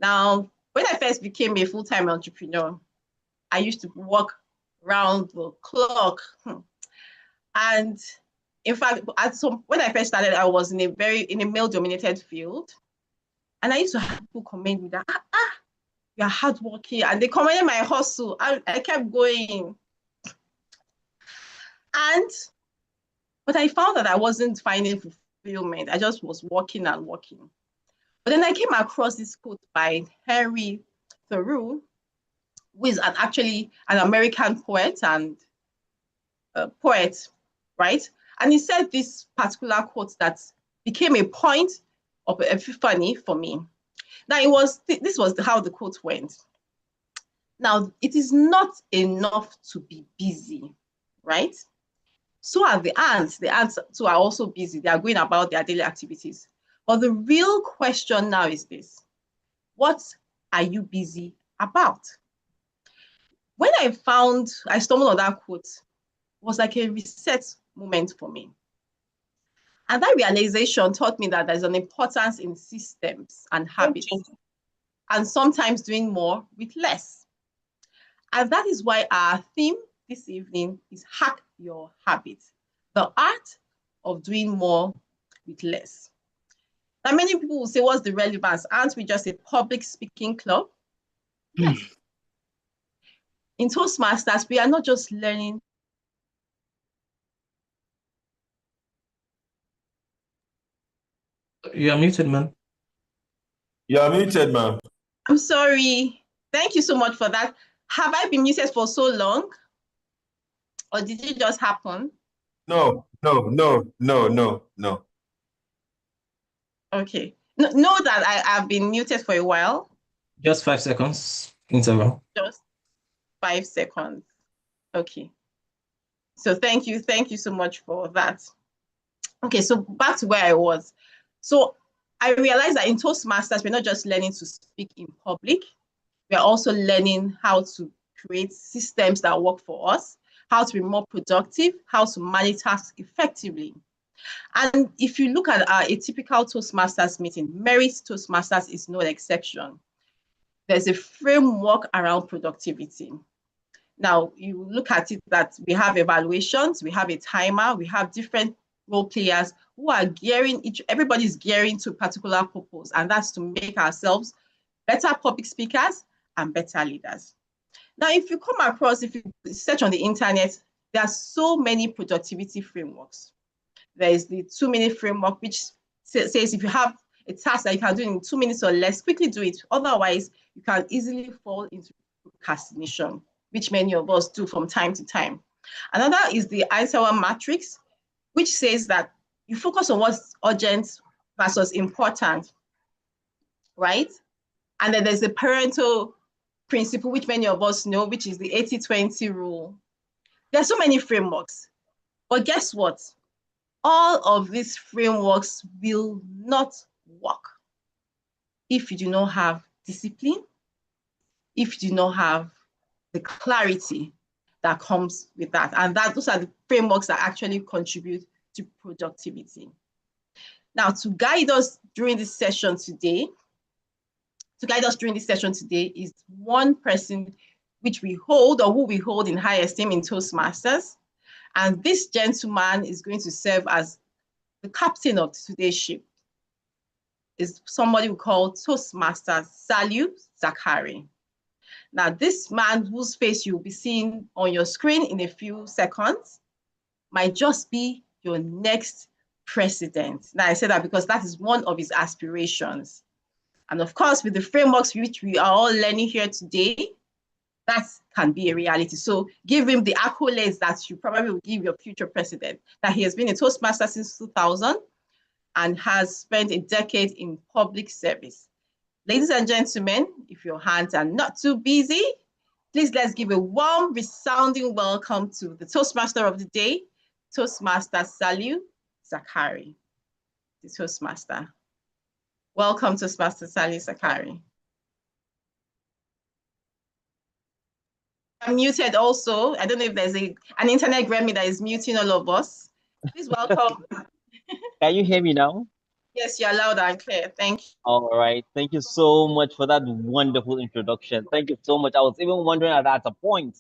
Now, when I first became a full-time entrepreneur, I used to work round the clock. And in fact, when I first started, I was in a male-dominated field. And I used to have people comment with that, you're hardworking. And they commented my hustle. I kept going. But I found that I wasn't finding fulfillment. I just was working and working. But then I came across this quote by Henry Thoreau, who is actually an American poet and right? And he said this particular quote that became a point of epiphany for me. Now, this was how the quote went. Now, it is not enough to be busy, right? So are the ants. The ants too are also busy. They are going about their daily activities. But the real question now is this: what are you busy about? When I stumbled on that quote, it was like a reset moment for me. And that realization taught me that there's an importance in systems and habits, and sometimes doing more with less. And that is why our theme this evening is Hack Your Habits, the art of doing more with less. Now, many people will say, what's the relevance? Aren't we just a public speaking club? Yes. In Toastmasters, we are not just learning. You're muted, man. You're muted, man. I'm sorry. Thank you so much for that. Have I been muted for so long? Or did it just happen? No. Okay. Know that I've been muted for a while. Just 5 seconds interval. Just 5 seconds. Okay. So thank you so much for that. Okay, so back to where I was. So I realized that in Toastmasters, we're not just learning to speak in public. We're also learning how to create systems that work for us, how to be more productive, how to manage tasks effectively. And if you look at a typical Toastmasters meeting, Merit Toastmasters is no exception. There's a framework around productivity. Now, you look at it that we have evaluations, we have a timer, we have different role players who are everybody's gearing to a particular purpose, and that's to make ourselves better public speakers and better leaders. Now, if you search on the internet, there are so many productivity frameworks. There is the 2-minute framework, which says if you have a task that you can do in 2 minutes or less, quickly do it. Otherwise, you can easily fall into procrastination, which many of us do from time to time. Another is the Eisenhower matrix, which says that you focus on what's urgent versus important, right? And then there's the Pareto principle, which many of us know, which is the 80-20 rule. There's so many frameworks, but guess what? All of these frameworks will not work if you do not have discipline, if you do not have the clarity that comes with that. And those are the frameworks that actually contribute to productivity. Now, to guide us during this session today is one person which we hold, or who we hold in high esteem in Toastmasters. And this gentleman is going to serve as the captain of today's ship. Is somebody we call Toastmaster Saliu Zakari. Now, this man whose face you'll be seeing on your screen in a few seconds might just be your next president. Now, I say that because that is one of his aspirations. And of course, with the frameworks which we are all learning here today, that can be a reality. So give him the accolades that you probably will give your future president, that he has been a Toastmaster since 2000 and has spent a decade in public service. Ladies and gentlemen, if your hands are not too busy, please let's give a warm, resounding welcome to the Toastmaster of the day, Toastmaster Saliu Zakari, the Toastmaster. Welcome, Toastmaster Saliu Zakari. I'm muted also. I don't know if there's an internet gremlin that is muting all of us. Please welcome. Can you hear me now? Yes, you're loud and clear. Thank you. All right. Thank you so much for that wonderful introduction. Thank you so much. I was even wondering at a point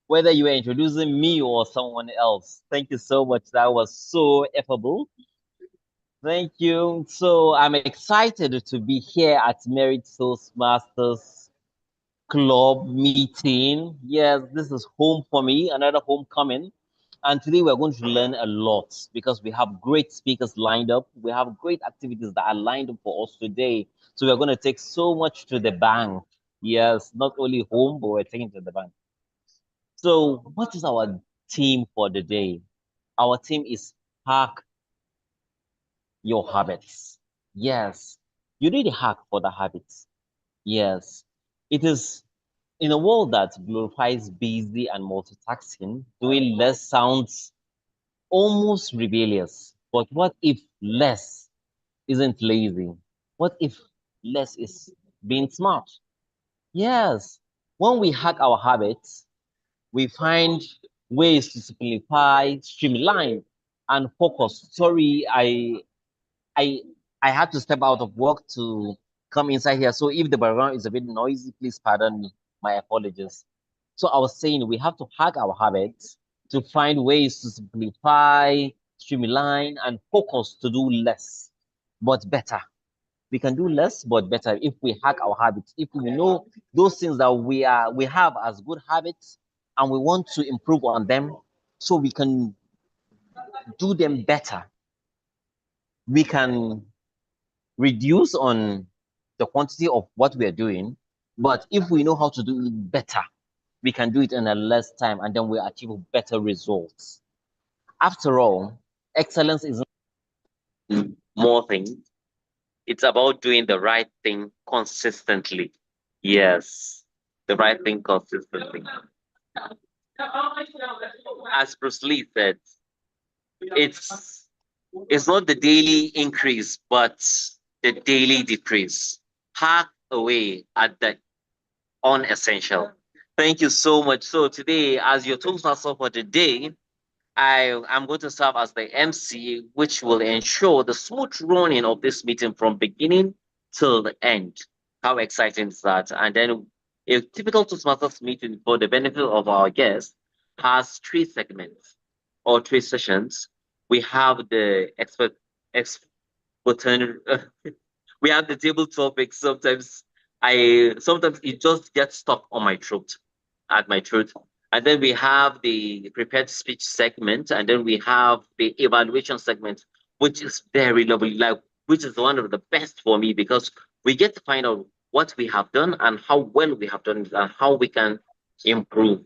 whether you were introducing me or someone else. Thank you so much. That was so affable. Thank you. So I'm excited to be here at Merit Toastmasters Club meeting. Yes, this is home for me, another homecoming. And today we're going to learn a lot because we have great speakers lined up. We have great activities that are lined up for us today. So we're going to take so much to the bank. Yes, not only home, but we're taking to the bank. So what is our theme for the day? Our theme is hack your habits. Yes, you need a hack for the habits. Yes, it is in a world that glorifies busy and multitasking, doing less sounds almost rebellious. But what if less isn't lazy? What if less is being smart? Yes, when we hack our habits, we find ways to simplify, streamline, and focus. Sorry, I I had to step out of work to come inside here. So if the background is a bit noisy, please pardon me. My apologies. So I was saying we have to hack our habits to find ways to simplify, streamline, and focus to do less, but better. We can do less, but better if we hack our habits. If we know those things that we have as good habits, and we want to improve on them, so we can do them better. We can reduce on the quantity of what we are doing, but if we know how to do it better, we can do it in a less time and then we achieve better results. After all, excellence isn't more things. It's about doing the right thing consistently. Yes, the right thing consistently. As Bruce Lee said, it's it's not the daily increase, but the daily decrease. Hack away at the unessential. Thank you so much. So today, as your Toastmaster for today, I am going to serve as the MC, which will ensure the smooth running of this meeting from beginning till the end. How exciting is that? And then a typical Toastmasters meeting for the benefit of our guests has three segments or three sessions. We have the expert we have the table topics. Sometimes it just gets stuck on my throat, at my throat. And then we have the prepared speech segment, and then we have the evaluation segment, which is very lovely, like which is one of the best for me because we get to find out what we have done and how well we have done it and how we can improve.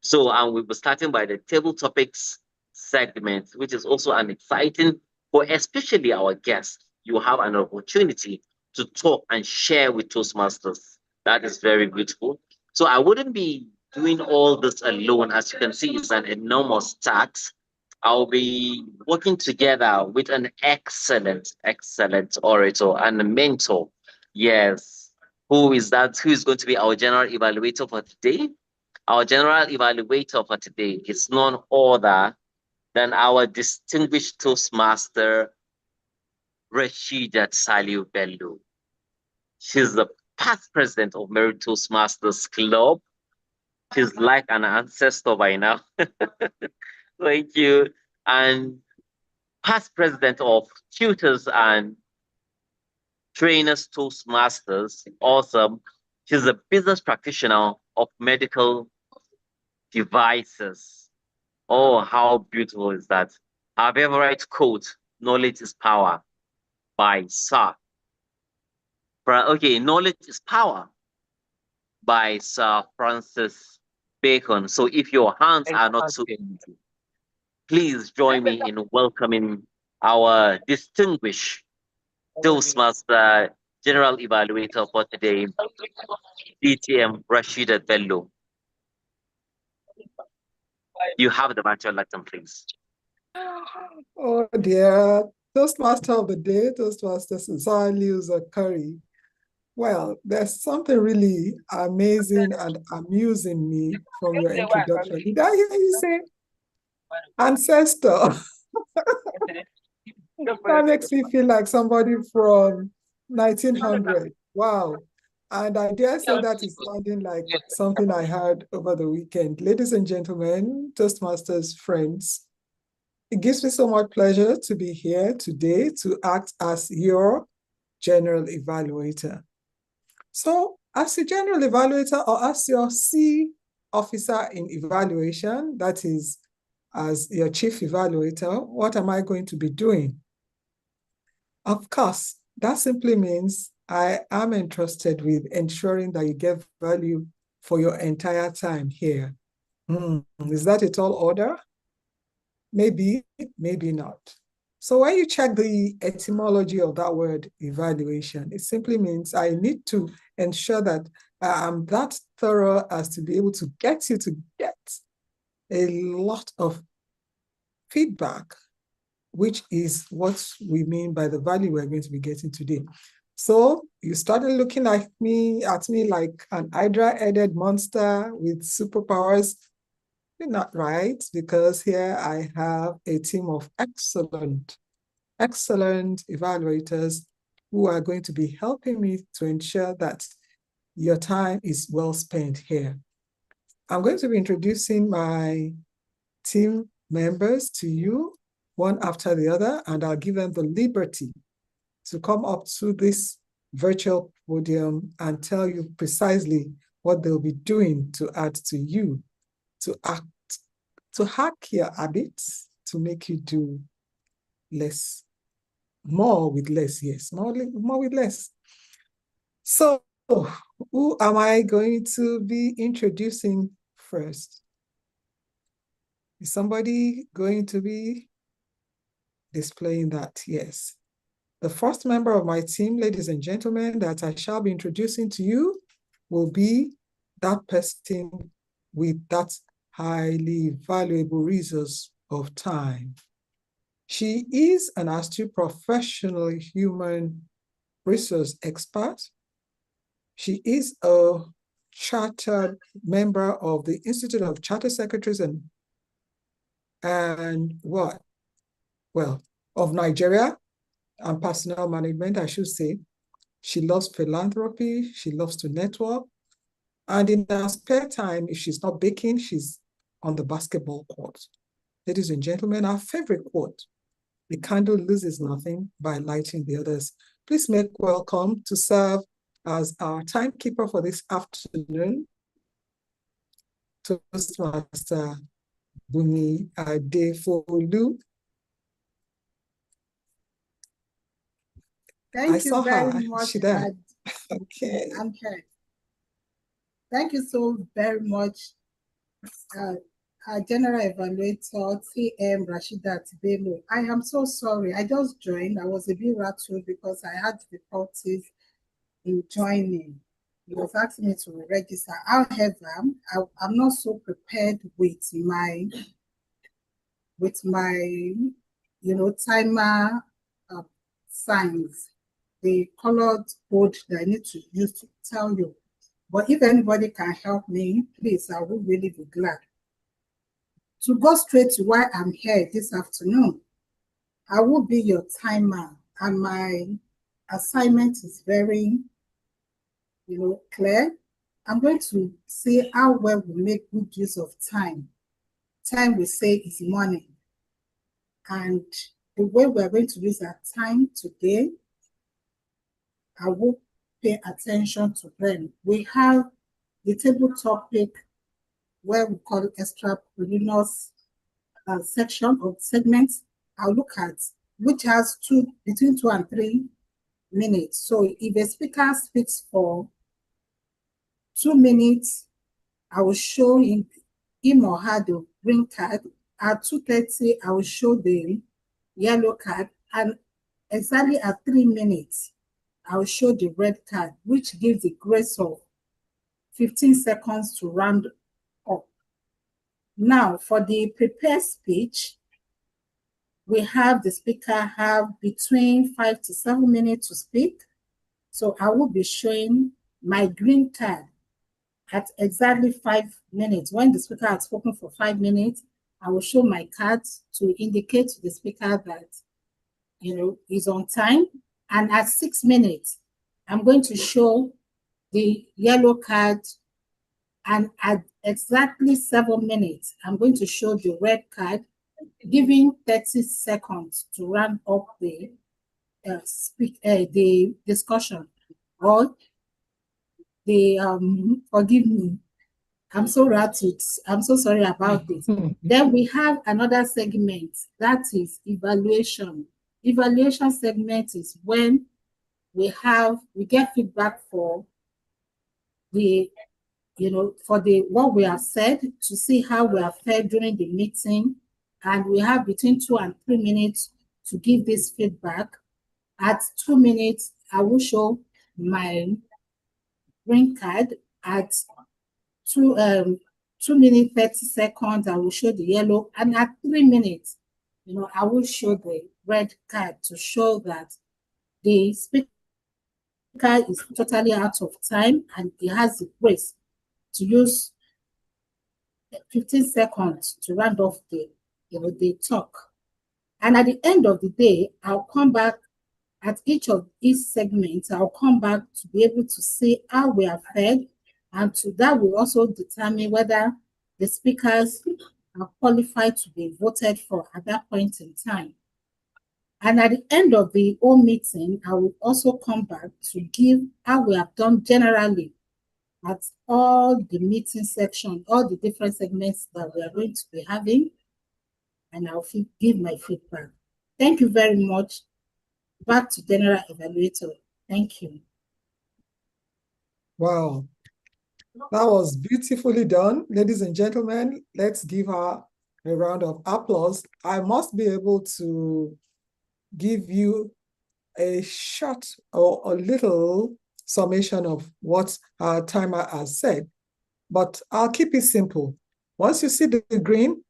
So we'll be starting by the table topics segment, which is also an exciting for especially our guests. You have an opportunity to talk and share with Toastmasters. That is very beautiful. So I wouldn't be doing all this alone. As you can see, it's an enormous task. I'll be working together with an excellent orator and a mentor. Yes. Who is that? Who is going to be our general evaluator for today? Our general evaluator for today is none other than our distinguished Toastmaster, Rashidat Saliu Bello. She's the past president of Merit Toastmasters Club. She's like an ancestor by now. Thank you. And past president of Tutors and Trainers Toastmasters. Awesome. She's a business practitioner of medical devices. Oh, how beautiful is that? Our favorite quote, knowledge is power by Sir. Okay, knowledge is power by Sir Francis Bacon. So if your hands are not so easy, please join me in welcoming our distinguished Toastmaster General Evaluator for today, DTM Rashida Bello. You have the virtual lecture, please. Oh dear, Toastmaster of the day, Toastmaster Saliu Zakari. Well, there's something really amazing and amusing me from your introduction. Did I hear you say ancestor? That makes me feel like somebody from 1900. Wow. And I dare say that is sounding like something I heard over the weekend. Ladies and gentlemen, Toastmasters friends, it gives me so much pleasure to be here today to act as your general evaluator. So as a general evaluator or as your C officer in evaluation, that is, as your chief evaluator, what am I going to be doing? Of course, that simply means I am entrusted with ensuring that you get value for your entire time here. Is that a tall order? Maybe, maybe not. So when you check the etymology of that word evaluation, it simply means I need to ensure that I am that thorough as to be able to get you to get a lot of feedback, which is what we mean by the value we're going to be getting today. So you started looking at me like an hydra-headed monster with superpowers. You're not right, because here I have a team of excellent evaluators who are going to be helping me to ensure that your time is well spent here. I'm going to be introducing my team members to you, one after the other, and I'll give them the liberty to come up to this virtual podium and tell you precisely what they'll be doing to add to you, to hack your habits, to make you do less, more with less, yes, more with less. So who am I going to be introducing first? Is somebody going to be displaying that? Yes. The first member of my team, ladies and gentlemen, that I shall be introducing to you will be that person with that highly valuable resource of time. She is an astute professional human resource expert. She is a chartered member of the Institute of Chartered Secretaries and what? Well, of Nigeria and personnel management, I should say. She loves philanthropy. She loves to network. And in her spare time, if she's not baking, she's on the basketball court. Ladies and gentlemen, our favorite quote: "The candle loses nothing by lighting the others." Please make welcome to serve as our timekeeper for this afternoon, Toastmaster Bumi Adefolu. Thank you very much. Okay. I'm here. Thank you so very much, General Evaluator TM Rashida Tibelo. I am so sorry. I just joined. I was a bit rattled because I had difficulties in joining. He was asking me to register. However, I'm not so prepared with my timer signs, the colored code that I need to use to tell you. But if anybody can help me, please, I would really be glad. To go straight to why I'm here this afternoon, I will be your timer, and my assignment is very, clear. I'm going to see how well we make good use of time. Time, we say, is money. And the way we're going to use our time today, I will pay attention to them. We have the table topic where we call extrapollinous section of segments. I'll look at which has between 2 and 3 minutes. So if a speaker speaks for 2 minutes, I will show him or her the green card. At 2:30, I will show the yellow card, and exactly at 3 minutes, I will show the red card, which gives the grace of 15 seconds to round up. Now, for the prepared speech, we have the speaker have between 5 to 7 minutes to speak. So I will be showing my green card at exactly 5 minutes. When the speaker has spoken for 5 minutes, I will show my card to indicate to the speaker that is on time. And at 6 minutes, I'm going to show the yellow card. And at exactly 7 minutes, I'm going to show the red card, giving 30 seconds to round up the discussion or forgive me. I'm so rattled. I'm so sorry about this. Then we have another segment that is evaluation. Evaluation segment is when we get feedback for the what we have said, to see how we have fared during the meeting, and we have between 2 and 3 minutes to give this feedback. At 2 minutes, I will show my green card. At 2 minutes 30 seconds, I will show the yellow, and at 3 minutes, I will show the red card to show that the speaker is totally out of time and he has the grace to use 15 seconds to round off the talk. And at the end of the day, I'll come back at each of these segments. I'll come back to be able to see how we are fared, and to that will also determine whether the speakers are qualified to be voted for at that point in time. And at the end of the whole meeting, I will also come back to give how we have done generally at all the meeting section, all the different segments that we are going to be having, and I'll give my feedback. Thank you very much. Back to General Evaluator. Thank you. Wow, that was beautifully done. Ladies and gentlemen, let's give her a round of applause. I must be able to give you a short or a little summation of what our timer has said, but I'll keep it simple. Once you see the green,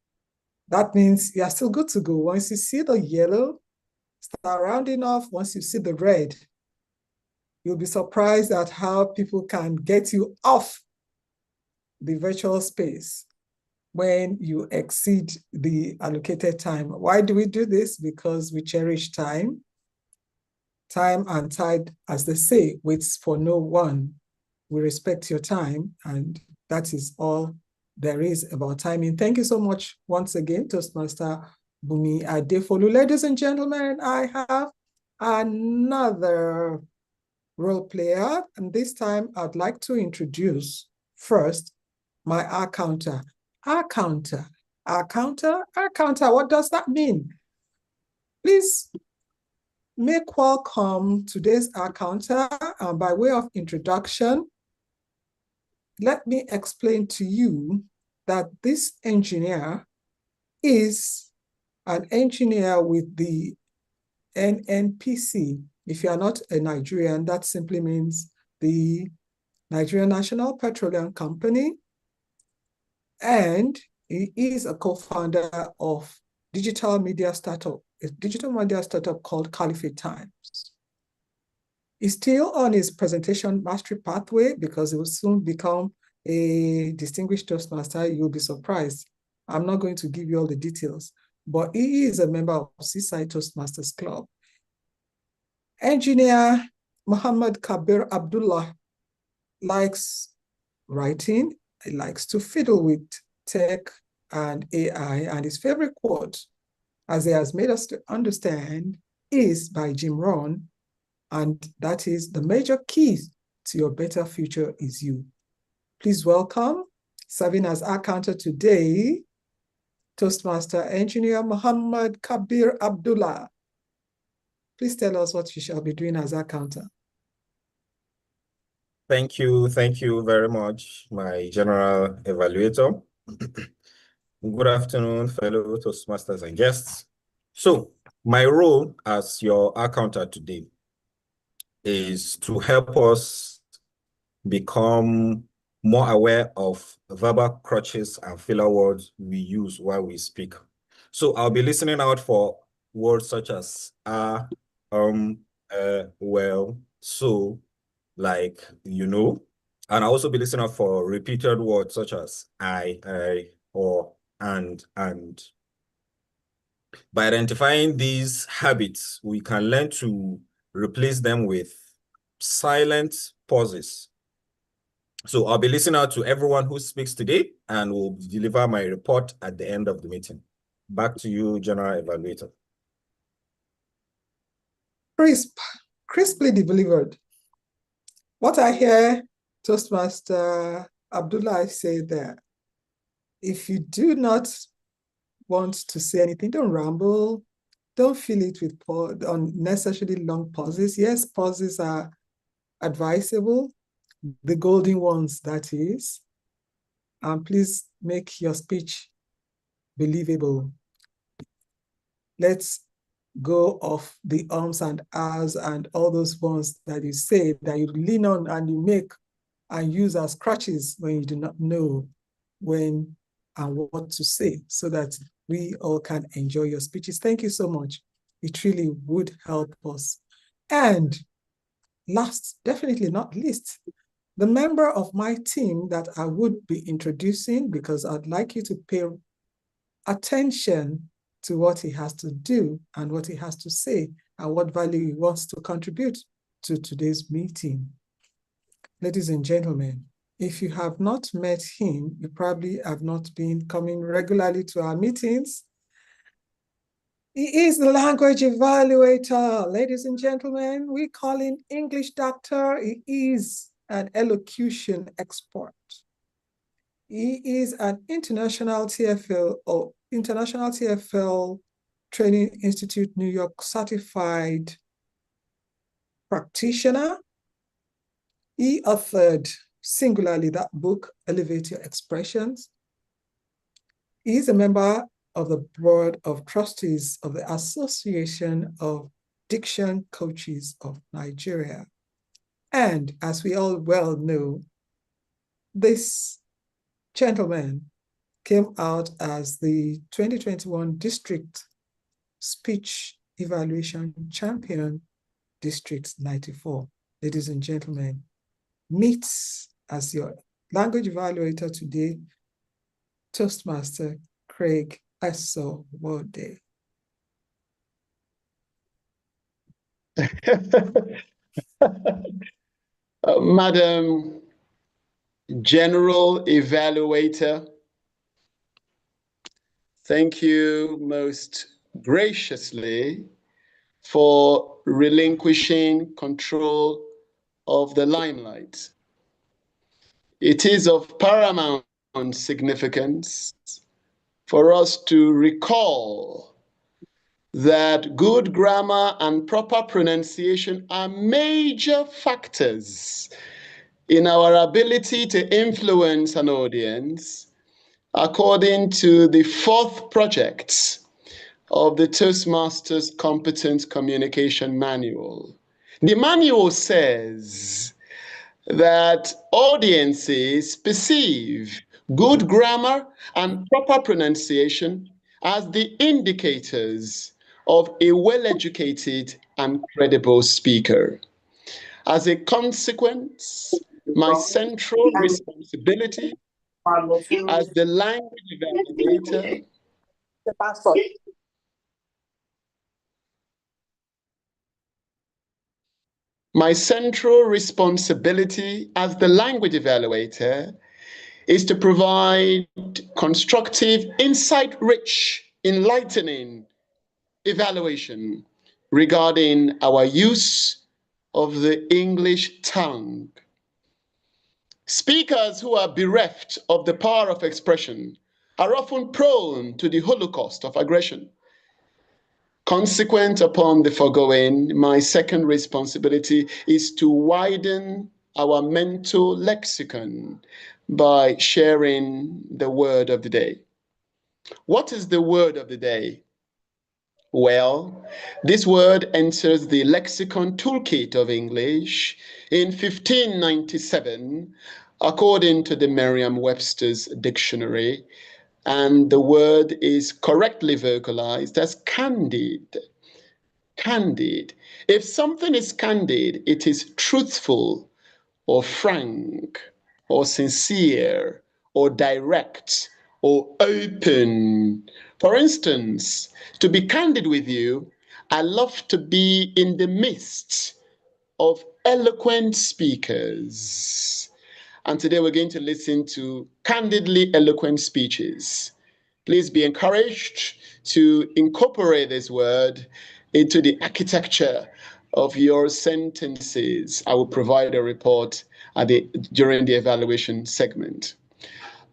that means you're still good to go. Once you see the yellow, start rounding off. Once you see the red, you'll be surprised at how people can get you off the virtual space when you exceed the allocated time. Why do we do this? Because we cherish time. Time and tide, as they say, waits for no one. We respect your time, and that is all there is about timing. Thank you so much once again, Toastmaster Bumi Adefolu. Ladies and gentlemen, I have another role player, and this time I'd like to introduce first my R-counter. R-counter, R-counter, R-counter, what does that mean? Please make welcome today's R-counter, and by way of introduction, let me explain to you that this engineer is an engineer with the NNPC. If you are not a Nigerian, that simply means the Nigerian National Petroleum Company, and he is a co-founder of a digital media startup called Caliphate Times. He's still on his presentation mastery pathway because he will soon become a distinguished Toastmaster. You'll be surprised. I'm not going to give you all the details, but he is a member of Seaside Toastmasters Club. Engineer Muhammad Kabir Abdullah likes writing. He likes to fiddle with tech and AI, and his favorite quote, as he has made us to understand, is by Jim Rohn, and that is, the major key to your better future is you. Please welcome, serving as our counter today, Toastmaster Engineer Muhammad Kabir Abdullah. Please tell us what you shall be doing as our counter. Thank you very much, my General Evaluator. Good afternoon, fellow Toastmasters and guests. So, my role as your accountant today is to help us become more aware of verbal crutches and filler words we use while we speak. So I'll be listening out for words such as well, so, like, and I'll also be listening out for repeated words such as I, or, and. By identifying these habits, we can learn to replace them with silent pauses. So I'll be listening out to everyone who speaks today and will deliver my report at the end of the meeting. Back to you, General Evaluator. Crisply delivered. What I hear Toastmaster Abdullah say there, if you do not want to say anything, don't ramble, don't fill it with unnecessarily long pauses. Yes, pauses are advisable, the golden ones, that is. And please make your speech believable. Let's go off the ums and ahs and all those ones that you say, that you lean on and you make and use as crutches when you do not know when and what to say, so that we all can enjoy your speeches. Thank you so much. It really would help us. And last, definitely not least, the member of my team that I would be introducing, because I'd like you to pay attention to what he has to do and what he has to say and what value he wants to contribute to today's meeting. Ladies and gentlemen, if you have not met him, you probably have not been coming regularly to our meetings. He is the language evaluator. Ladies and gentlemen, we call him English doctor. He is an elocution expert. He is an international TFL or International TFL Training Institute New York certified practitioner. He authored singularly that book, Elevate Your Expressions. He is a member of the board of trustees of the Association of Diction Coaches of Nigeria. And as we all well know, this gentleman came out as the 2021 District Speech Evaluation Champion, District 94. Ladies and gentlemen, meet as your language evaluator today, Toastmaster Craig Esowode. Madam General Evaluator, thank you most graciously for relinquishing control of the limelight. It is of paramount significance for us to recall that good grammar and proper pronunciation are major factors in our ability to influence an audience, according to the fourth project of the Toastmasters Competent Communication Manual. The manual says that audiences perceive good grammar and proper pronunciation as the indicators of a well-educated and credible speaker. As a consequence, my central responsibility as the language evaluator is to provide constructive, insight-rich, enlightening evaluation regarding our use of the English tongue. Speakers who are bereft of the power of expression are often prone to the holocaust of aggression. Consequent upon the foregoing, my second responsibility is to widen our mental lexicon by sharing the word of the day. What is the word of the day? Well, this word enters the lexicon toolkit of English in 1597, according to the Merriam-Webster's dictionary, and the word is correctly vocalized as candid. Candid. If something is candid, it is truthful or frank or sincere or direct or open. For instance, to be candid with you, I love to be in the midst of eloquent speakers. And today we're going to listen to candidly eloquent speeches. Please be encouraged to incorporate this word into the architecture of your sentences. I will provide a report during the evaluation segment.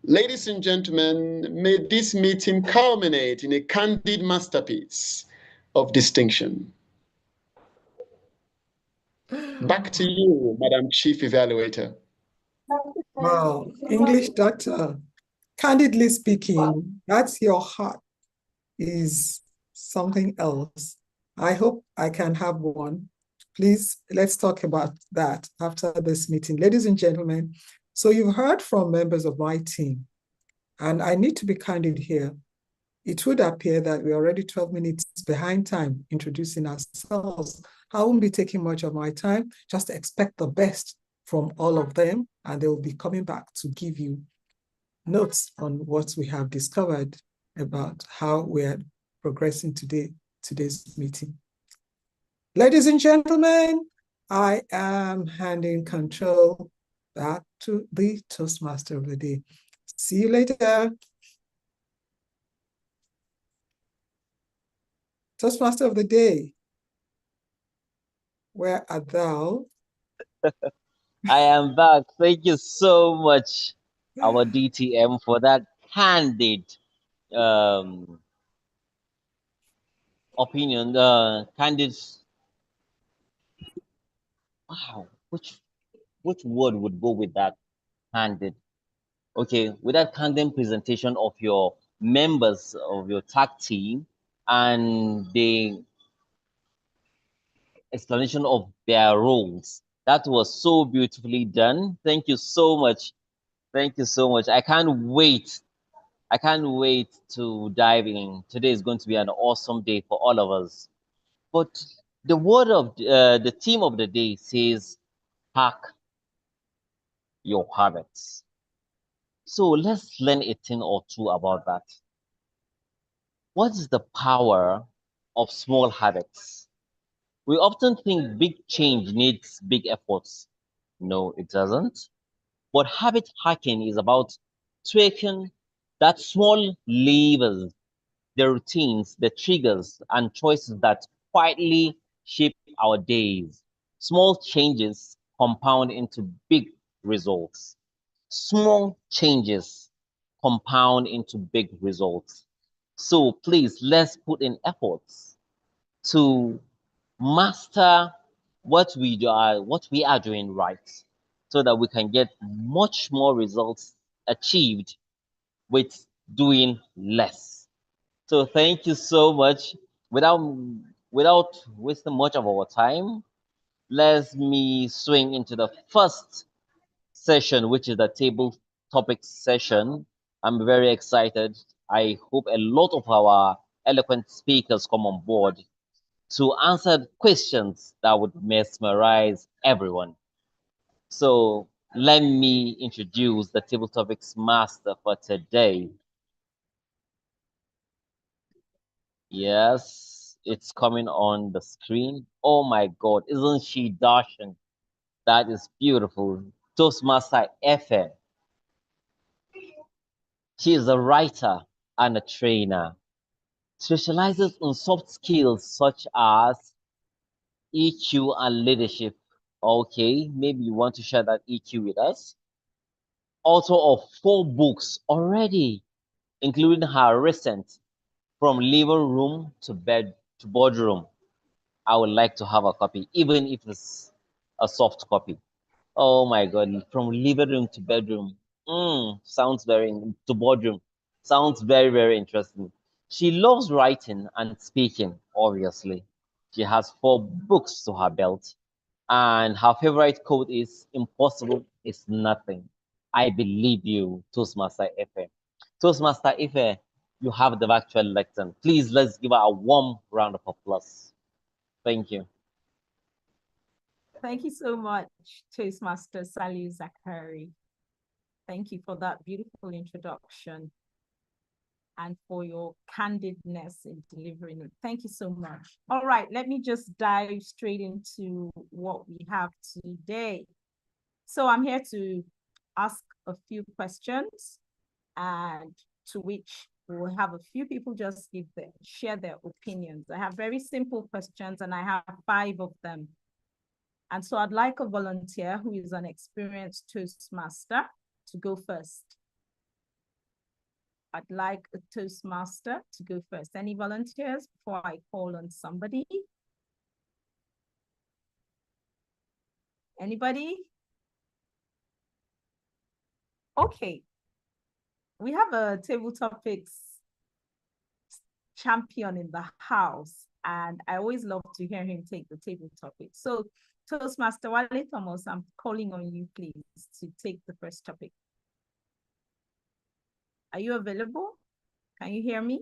Ladies and gentlemen, may this meeting culminate in a candid masterpiece of distinction. Back to you, Madam Chief Evaluator. Wow, English doctor, candidly speaking, that's your heart is something else. I hope I can have one. Please, let's talk about that after this meeting. Ladies and gentlemen, so you've heard from members of my team, and I need to be candid here. It would appear that we're already 12 minutes behind time introducing ourselves. I won't be taking much of my time. Just expect the best from all of them, and they will be coming back to give you notes on what we have discovered about how we're progressing today's meeting. Ladies and gentlemen, I am handing control back to the Toastmaster of the day. See you later. Toastmaster of the day, where art thou? I am back. Thank you so much, our DTM, for that candid opinion. Candid. Wow, which word would go with that? Candid. Okay, with that candid presentation of your members of your tag team and the explanation of their roles. That was so beautifully done. Thank you so much. Thank you so much. I can't wait. I can't wait to dive in. Today is going to be an awesome day for all of us. But the word of the theme of the day says, hack your habits. So let's learn a thing or two about that. What is the power of small habits? We often think big change needs big efforts. No, it doesn't. But habit hacking is about tweaking that small levers, the routines, the triggers, and choices that quietly shape our days. Small changes compound into big results. Small changes compound into big results. So please, let's put in efforts to master what we are doing right, so that we can get much more results achieved with doing less. So thank you so much. Without wasting much of our time, let me swing into the first session, which is the table topic session. I'm very excited. I hope a lot of our eloquent speakers come on board to answer questions that would mesmerize everyone. So let me introduce the table topics master for today. Yes, it's coming on the screen. Oh my God, isn't she dashing? That is beautiful. Toastmaster Efe. She is a writer and a trainer. Specializes in soft skills such as EQ and leadership. Okay, maybe you want to share that EQ with us. Author of 4 books already, including her recent From Living Room to Bed to Boardroom. I would like to have a copy, even if it's a soft copy. Oh my God, from living room to bedroom. Sounds to boardroom. Sounds very, very interesting. She loves writing and speaking, obviously. She has 4 books to her belt. And her favorite quote is, impossible is nothing. I believe you, Toastmaster Efe. Toastmaster Efe, you have the virtual lectern. Please, let's give her a warm round of applause. Thank you. Thank you so much, Toastmaster Saliu Zakari. Thank you for that beautiful introduction. and for your candidness in delivering it. Thank you so much. All right, let me just dive straight into what we have today. So I'm here to ask a few questions, and to which we'll have a few people just share their opinions. I have very simple questions, and I have 5 of them. And so I'd like a volunteer who is an experienced Toastmaster to go first. I'd like a Toastmaster to go first. Any volunteers before I call on somebody? Anybody? Okay. We have a table topics champion in the house, and I always love to hear him take the table topic. So Toastmaster Wale Thomas, I'm calling on you, please, to take the first topic. Are you available? Can you hear me?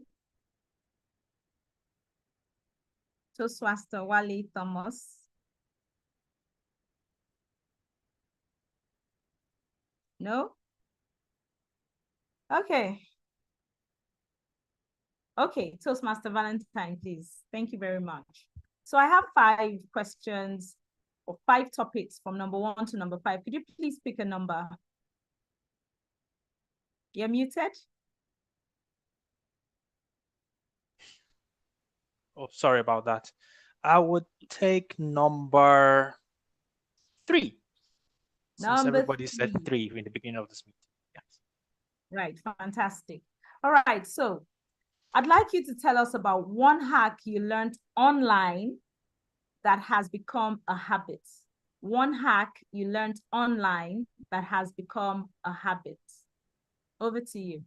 Toastmaster Wale Thomas. No? Okay. Okay, Toastmaster Valentine, please. Thank you very much. So I have 5 questions or 5 topics from number 1 to number 5. Could you please pick a number? You're muted. Oh, sorry about that. I would take number 3. Since everybody said 3 in the beginning of this meeting. Yes. Right, fantastic. All right, so I'd like you to tell us about one hack you learned online that has become a habit. One hack you learned online that has become a habit. Over to you.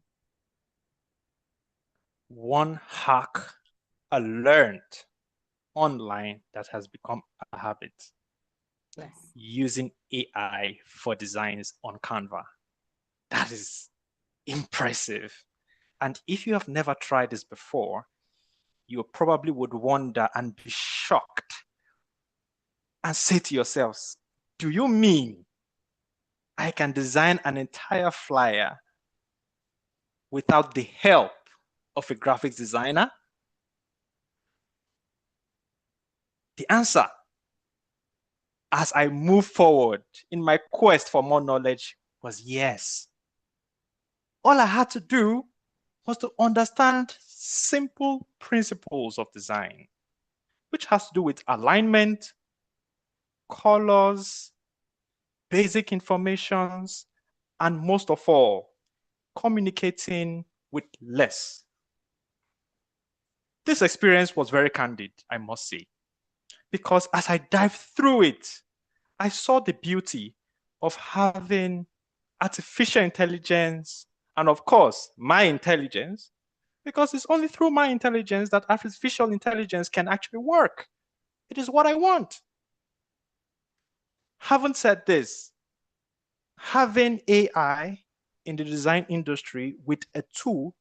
One hack I learned online that has become a habit. Yes. Using AI for designs on Canva. That is impressive. And if you have never tried this before, you probably would wonder and be shocked and say to yourselves, do you mean I can design an entire flyer without the help of a graphics designer? The answer, as I move forward in my quest for more knowledge, was yes. All I had to do was to understand simple principles of design, which has to do with alignment, colors, basic informations, and most of all, communicating with less. This experience was very candid, I must say, because as I dived through it, I saw the beauty of having artificial intelligence and, of course, my intelligence, because it's only through my intelligence that artificial intelligence can actually work. It is what I want. Having said this, having AI in the design industry with a tool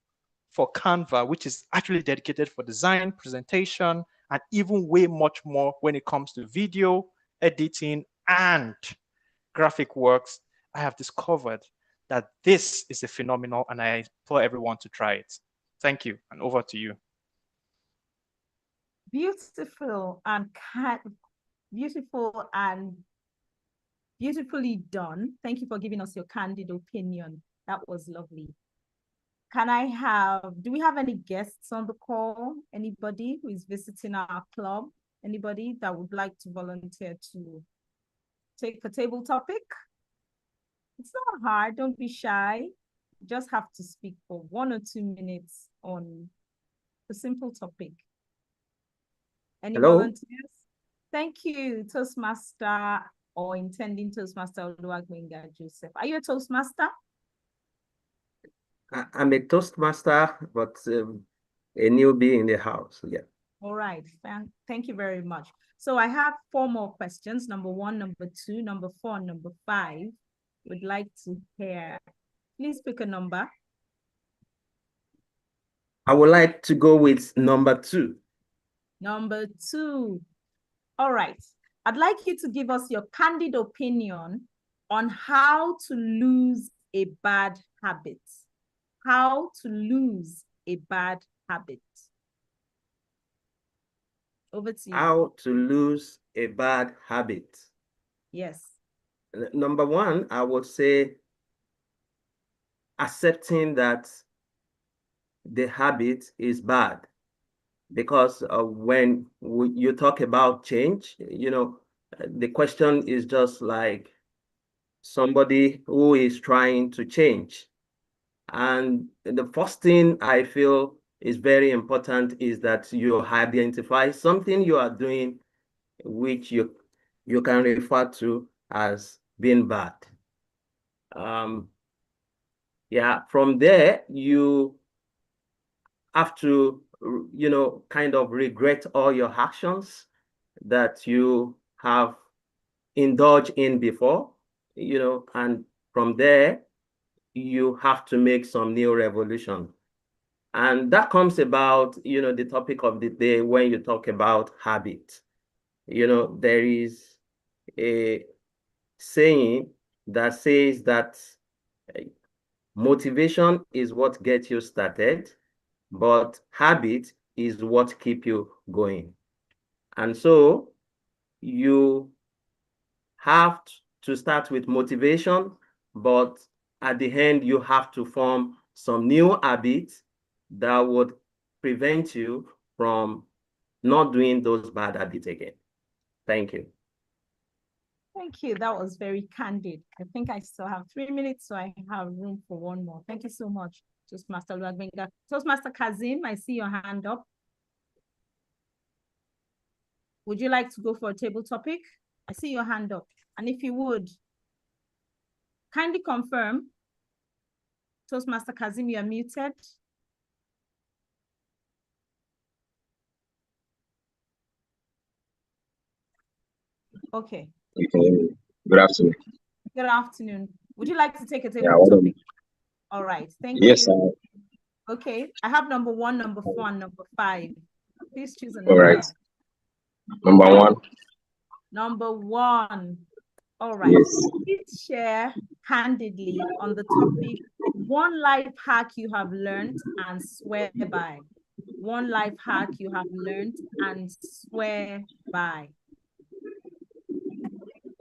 for Canva, which is actually dedicated for design, presentation, and even way much more when it comes to video editing and graphic works, I have discovered that this is a phenomenon, and I implore everyone to try it. Thank you, and over to you. Beautiful and beautifully done. Thank you for giving us your candid opinion. That was lovely. Do we have any guests on the call? Anybody who is visiting our club? Anybody that would like to volunteer to take a table topic? It's not hard, don't be shy. You just have to speak for 1 or 2 minutes on a simple topic. Any volunteers? Thank you, Toastmaster or intending Toastmaster Oluwagbenga Joseph. Are you a Toastmaster? I'm a Toastmaster, but a newbie in the house. Yeah. All right. Thank you very much. So I have 4 more questions. Number 1, number 2, number 4, and number 5. Would like to hear. Please pick a number. I would like to go with number 2. Number 2. All right. I'd like you to give us your candid opinion on how to lose a bad habit. How to lose a bad habit? Over to you. How to lose a bad habit. Yes. Number one, I would say accepting that the habit is bad. Because when you talk about change, the question is just like somebody who is trying to change. And the first thing I feel is very important is that you identify something you are doing which you can refer to as being bad. Yeah, from there, you have to, kind of regret all your actions that you have indulged in before, and from there, you have to make some new revolution. And that comes about, the topic of the day when you talk about habit. There is a saying that says that motivation is what gets you started, but habit is what keep you going. And so you have to start with motivation, but at the end, you have to form some new habits that would prevent you from not doing those bad habits again. Thank you. Thank you. That was very candid. I think I still have 3 minutes, so I have room for one more. Thank you so much, Toastmaster Luagbenga. Toastmaster Kazim, I see your hand up. Would you like to go for a table topic? I see your hand up. And if you would, kindly confirm. Toastmaster Kazim, you are muted. Okay. Good afternoon. Good afternoon. Would you like to take a table Yeah, topic? All right. Thank yes, you. Okay. I have number 1, number 4, and number 5. Please choose a all number. right. Number 1. Number 1. All right. Yes. Please share candidly on the topic, one life hack you have learned and swear by. One life hack you have learned and swear by.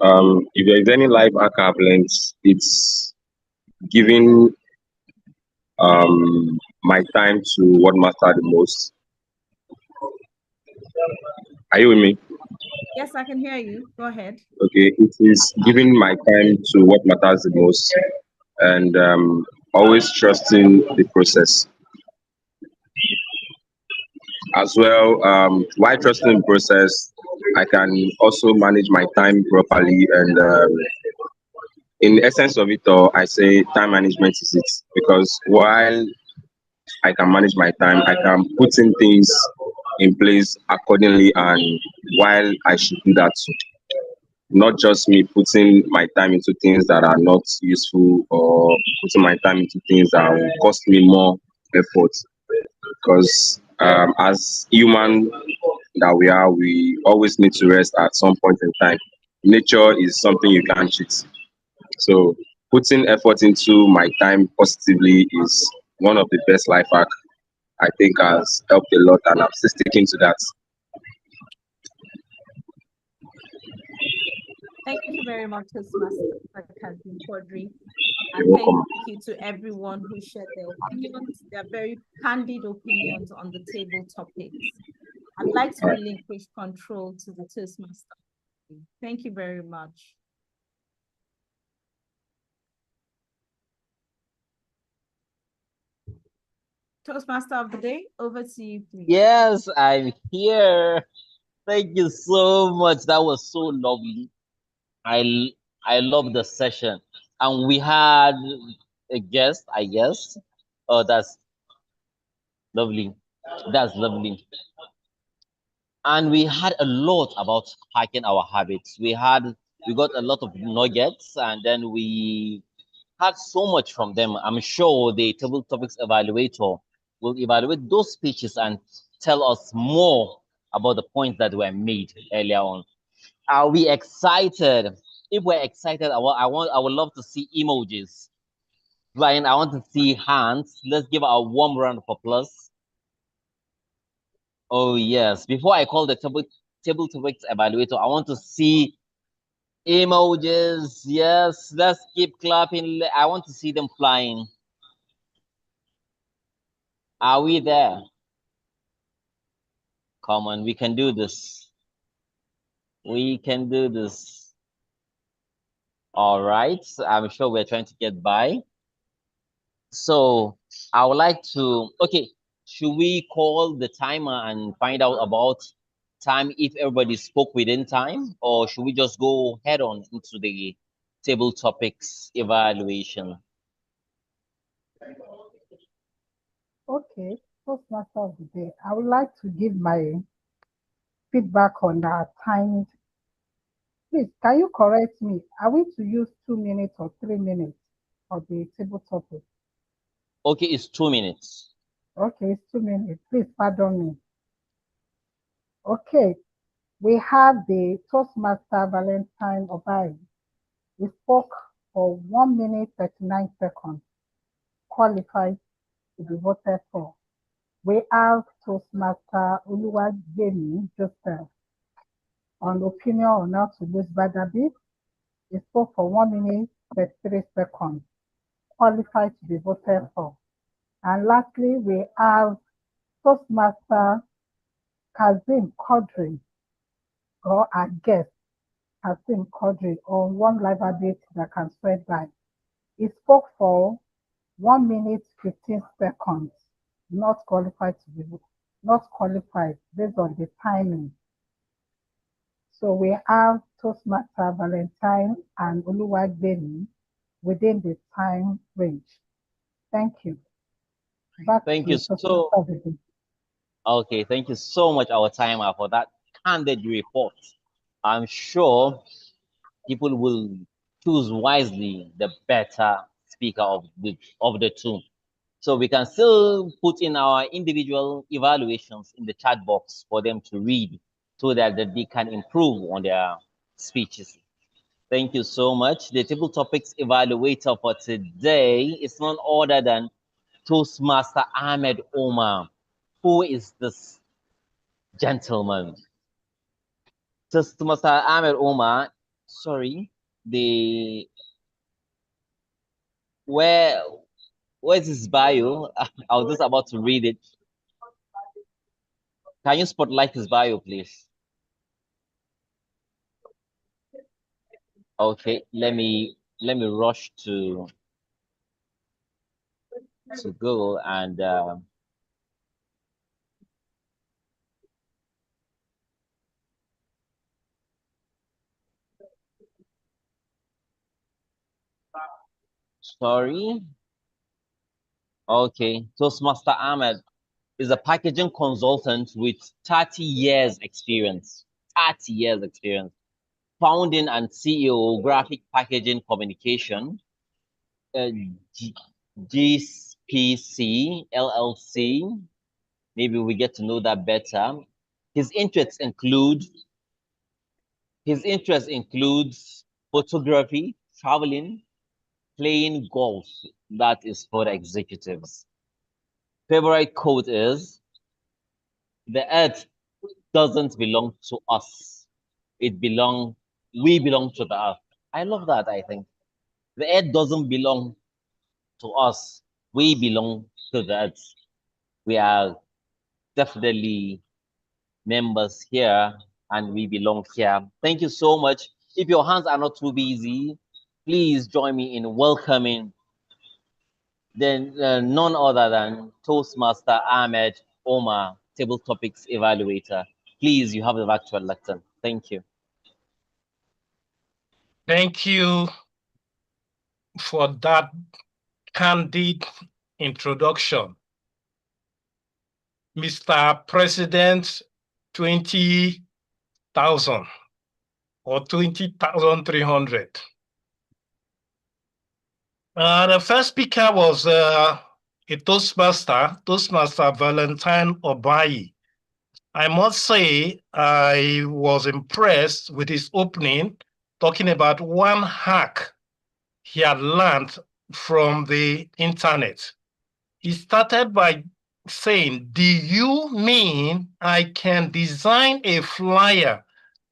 If there is any life hack I've learned, it's giving my time to what matters the most. Are you with me? Yes, I can hear you. Go ahead. Okay, it is giving my time to what matters the most, and always trusting the process. As well, while trusting the process, I can also manage my time properly. And in the essence of it all, I say time management is it. Because while I can manage my time, I can put in things in place accordingly, and while I should do that too. Not just me putting my time into things that are not useful, or putting my time into things that will cost me more effort. Because as human that we are, we always need to rest at some point in time. Nature is something you can't cheat. So putting effort into my time positively is one of the best life hack I think has helped a lot, and I'm still sticking to that. Thank you very much, Toastmaster Kazim Quadri. You're And welcome. thank you to everyone who shared their opinions, their very candid opinions on the table topics. I'd like to relinquish control to the Toastmaster. Thank you very much. Toastmaster of the day, over to you, please. Yes, I'm here. Thank you so much. That was so lovely. I love the session, and we had a guest, I guess. Oh, that's lovely. That's lovely. And we had a lot about hacking our habits. We got a lot of nuggets, and then we had so much from them. I'm sure the table topics evaluator will evaluate those speeches and tell us more about the points that were made earlier on. Are we excited? If we're excited, I would love to see emojis. flying. I want to see hands. Let's give a warm round of applause. Oh yes. Before I call the table topics evaluator, I want to see emojis. Yes, let's keep clapping. I want to see them flying. Are we there? Come on, we can do this. We can do this. All right. I'm sure we're trying to get by. So I would like to, okay, should we call the timer and find out about time if everybody spoke within time, or should we just go head on into the table topics evaluation? Okay, Toastmaster of the day. I would like to give my feedback on our time. Please, can you correct me? Are we to use 2 minutes or 3 minutes for the table topic? Okay, it's 2 minutes. Okay, it's 2 minutes. Please pardon me. Okay, we have the Toastmaster Valentine Obai. He spoke for 1 minute 39 seconds, qualified to be voted for. We have Toastmaster Oluwajemi Joseph on opinion on how to lose Badabi. He spoke for 1 minute 33 seconds, qualified to be voted for. And lastly, we have Toastmaster Kazim Quadri, or our guest, Kazim Quadri, on one live update that can spread by. He spoke for 1 minute 15 seconds, not qualified to be not qualified based on the timing. So we have Toastmaster Valentine and Oluwagbemi within the time range. Thank you. Back Thank to you so. Toastmaster of the day. Okay, thank you so much, our timer, for that candid report. I'm sure people will choose wisely the better speaker of the two. So we can still put in our individual evaluations in the chat box for them to read so that they can improve on their speeches. Thank you so much. The table topics evaluator for today is none other than Toastmaster Ahmed Omar. Who is this gentleman? Toastmaster Ahmed Omar, sorry, where's his bio? I was just about to read it. Can you spotlight his bio, please? Okay, let me rush to Google and sorry. Okay, Toastmaster Ahmed is a packaging consultant with 30 years experience. 30 years experience. Founding and CEO, Graphic Packaging Communication, GPC LLC. Maybe we get to know that better. His interests includes photography, traveling, playing golf. That is for the executives. Favorite quote is, "The earth doesn't belong to us. We belong to the earth." I love that, I think. The earth doesn't belong to us. We belong to the earth. We are definitely members here and we belong here. Thank you so much. If your hands are not too busy, please join me in welcoming none other than Toastmaster Ahmed Omar, Table Topics Evaluator. Please, you have the virtual lectern. Thank you. Thank you for that candid introduction. Mr. President, 20,000 or 20,300. The first speaker was a Toastmaster Valentine Obai. I must say I was impressed with his opening, talking about one hack he had learned from the internet. He started by saying, do you mean I can design a flyer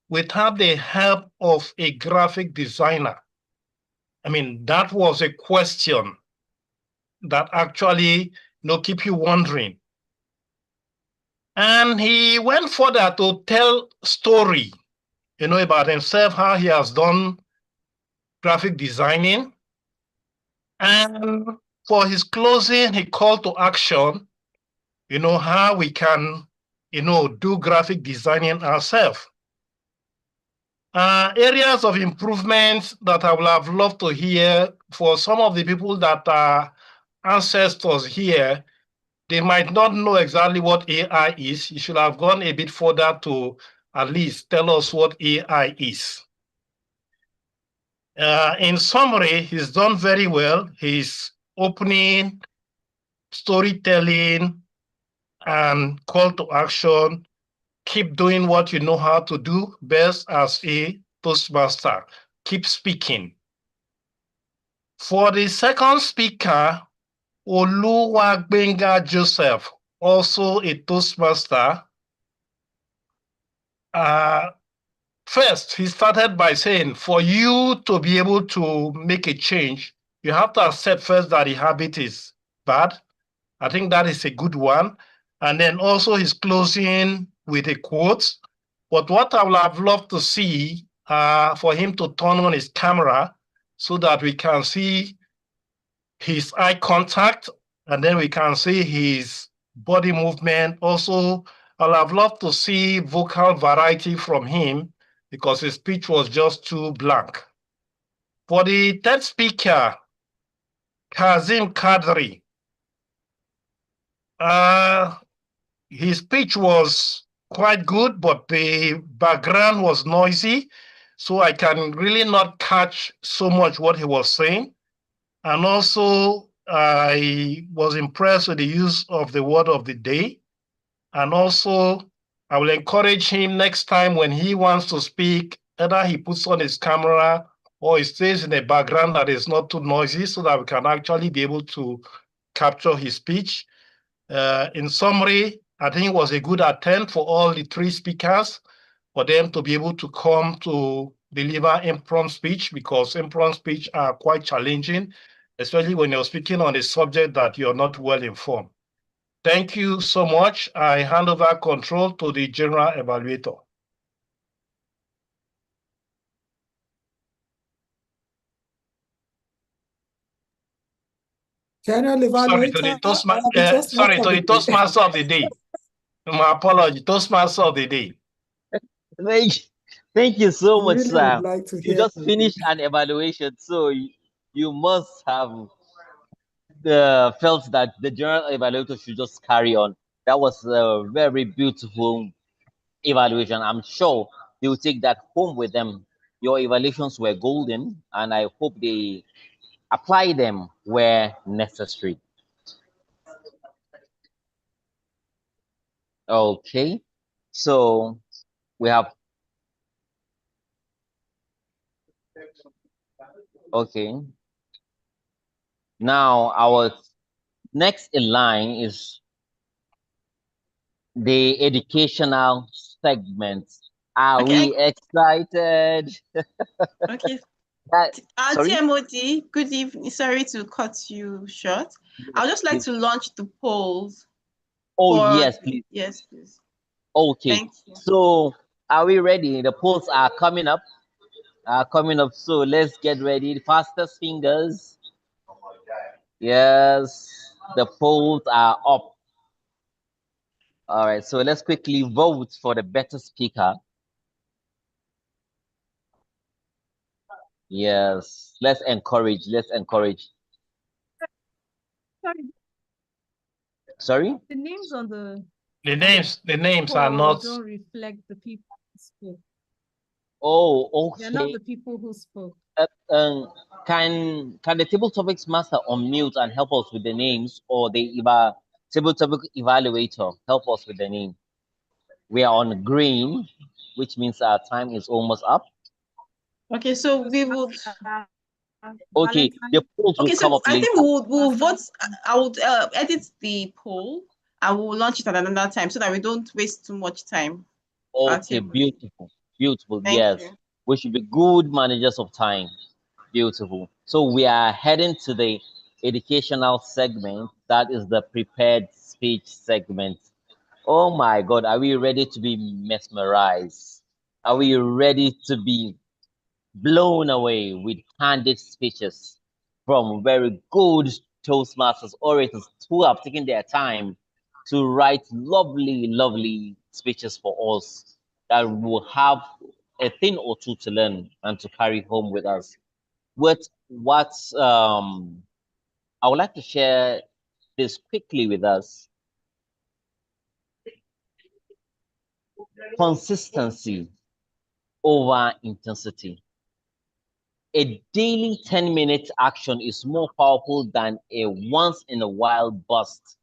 without the help of a graphic designer? I mean, that was a question that actually keep you wondering. And he went further to tell story, about himself, how he has done graphic designing. And for his closing, he called to action, how we can, do graphic designing ourselves. Areas of improvement that I would have loved to hear for some of the people that are ancestors here, they might not know exactly what AI is. You should have gone a bit further to at least tell us what AI is. In summary, he's done very well. He's opening, storytelling, and call to action. Keep doing what you know how to do best as a Toastmaster. Keep speaking. For the second speaker, Oluwagbenga Joseph, also a Toastmaster. First, he started by saying, for you to be able to make a change, you have to accept first that the habit is bad. I think that is a good one. And then also he's closing with a quote. But what I would have loved to see for him to turn on his camera so that we can see his eye contact and then we can see his body movement. Also, I'll have loved to see vocal variety from him because his speech was just too blank. For the third speaker, Kazim Kadri, his speech was quite good, but the background was noisy, so I can really not catch so much what he was saying. And also, I was impressed with the use of the word of the day. And also, I will encourage him next time when he wants to speak, either he puts on his camera or he stays in a background that is not too noisy so that we can actually be able to capture his speech. In summary, I think it was a good attempt for all the three speakers for them to be able to come to deliver impromptu speech because impromptu speech are quite challenging, especially when you're speaking on a subject that you're not well informed. Thank you so much. I hand over control to the general evaluator. General evaluator, To the Toastmaster of the day. My apology, Toastmaster of the day. Thank you so much, really sir. would like to You hear just finished an evaluation, so you must have felt that the general evaluator should just carry on. That was a very beautiful evaluation. I'm sure they will take that home with them. Your evaluations were golden, and I hope they apply them where necessary. Okay, so we have. Okay. Now our next in line is the educational segment. Are we excited? Okay. Sorry? TMOD, good evening. Sorry to cut you short. I'd just like to launch the polls. Yes, please. Yes, please. Okay. Thank you. So are we ready? The polls are coming up. So let's get ready. Fastest fingers. Yes, the polls are up. All right, so let's quickly vote for the better speaker. Yes, let's encourage. Sorry? The names on the names are not don't reflect the people who spoke. Oh, okay. They're not the people who spoke. Can the table topics master unmute and help us with the names, or the table topic evaluator help us with the name? We are on green, which means our time is almost up. Okay, so we would. Okay, the polls will Okay, come so up I think later. we'll vote. I would edit the poll and we'll launch it at another time so that we don't waste too much time. Okay, beautiful, beautiful. Thank Yes, you. we should be good managers of time. Beautiful. So we are heading to the educational segment. That is the prepared speech segment. Oh my God, are we ready to be mesmerized? Are we ready to be blown away with candid speeches from very good Toastmasters orators who have taken their time to write lovely, lovely speeches for us that will have a thing or two to learn and to carry home with us. What I would like to share this quickly with us. Consistency over intensity. A daily 10-minute action is more powerful than a once in a while burst.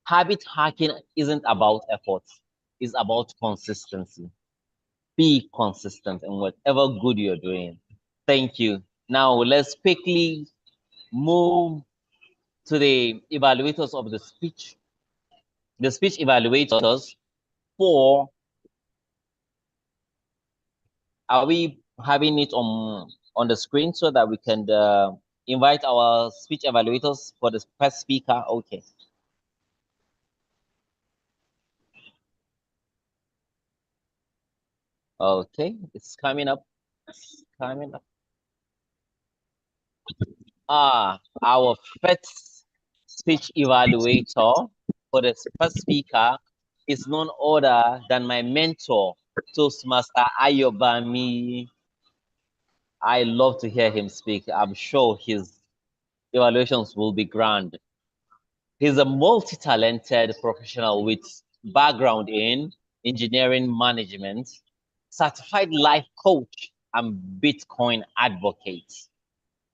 Habit hacking isn't about effort, it's about consistency. Be consistent in whatever good you're doing. Thank you. Now let's quickly move to the evaluators of the speech. The speech evaluators for, are we having it on the screen so that we can invite our speech evaluators for the first speaker? Okay. Okay, it's coming up. It's coming up. Our first speech evaluator for the first speaker is none other than my mentor, Toastmaster Ayobami. I love to hear him speak. I'm sure his evaluations will be grand. He's a multi-talented professional with background in engineering management, certified life coach, and Bitcoin advocate.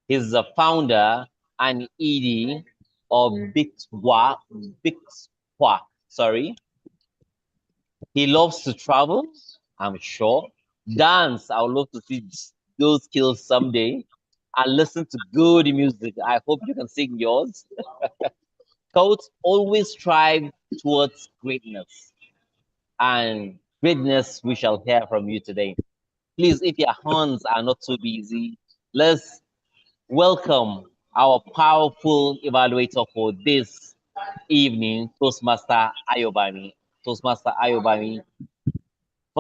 He's the founder and ED of Bitqua, sorry. He loves to travel, I'm sure. Dance, I would love to see those skills someday. And listen to good music. I hope you can sing yours. Coach, always strive towards greatness. And greatness we shall hear from you today. Please, if your hands are not too busy, let's welcome our powerful evaluator for this evening, Toastmaster Ayobami. Toastmaster Ayobami,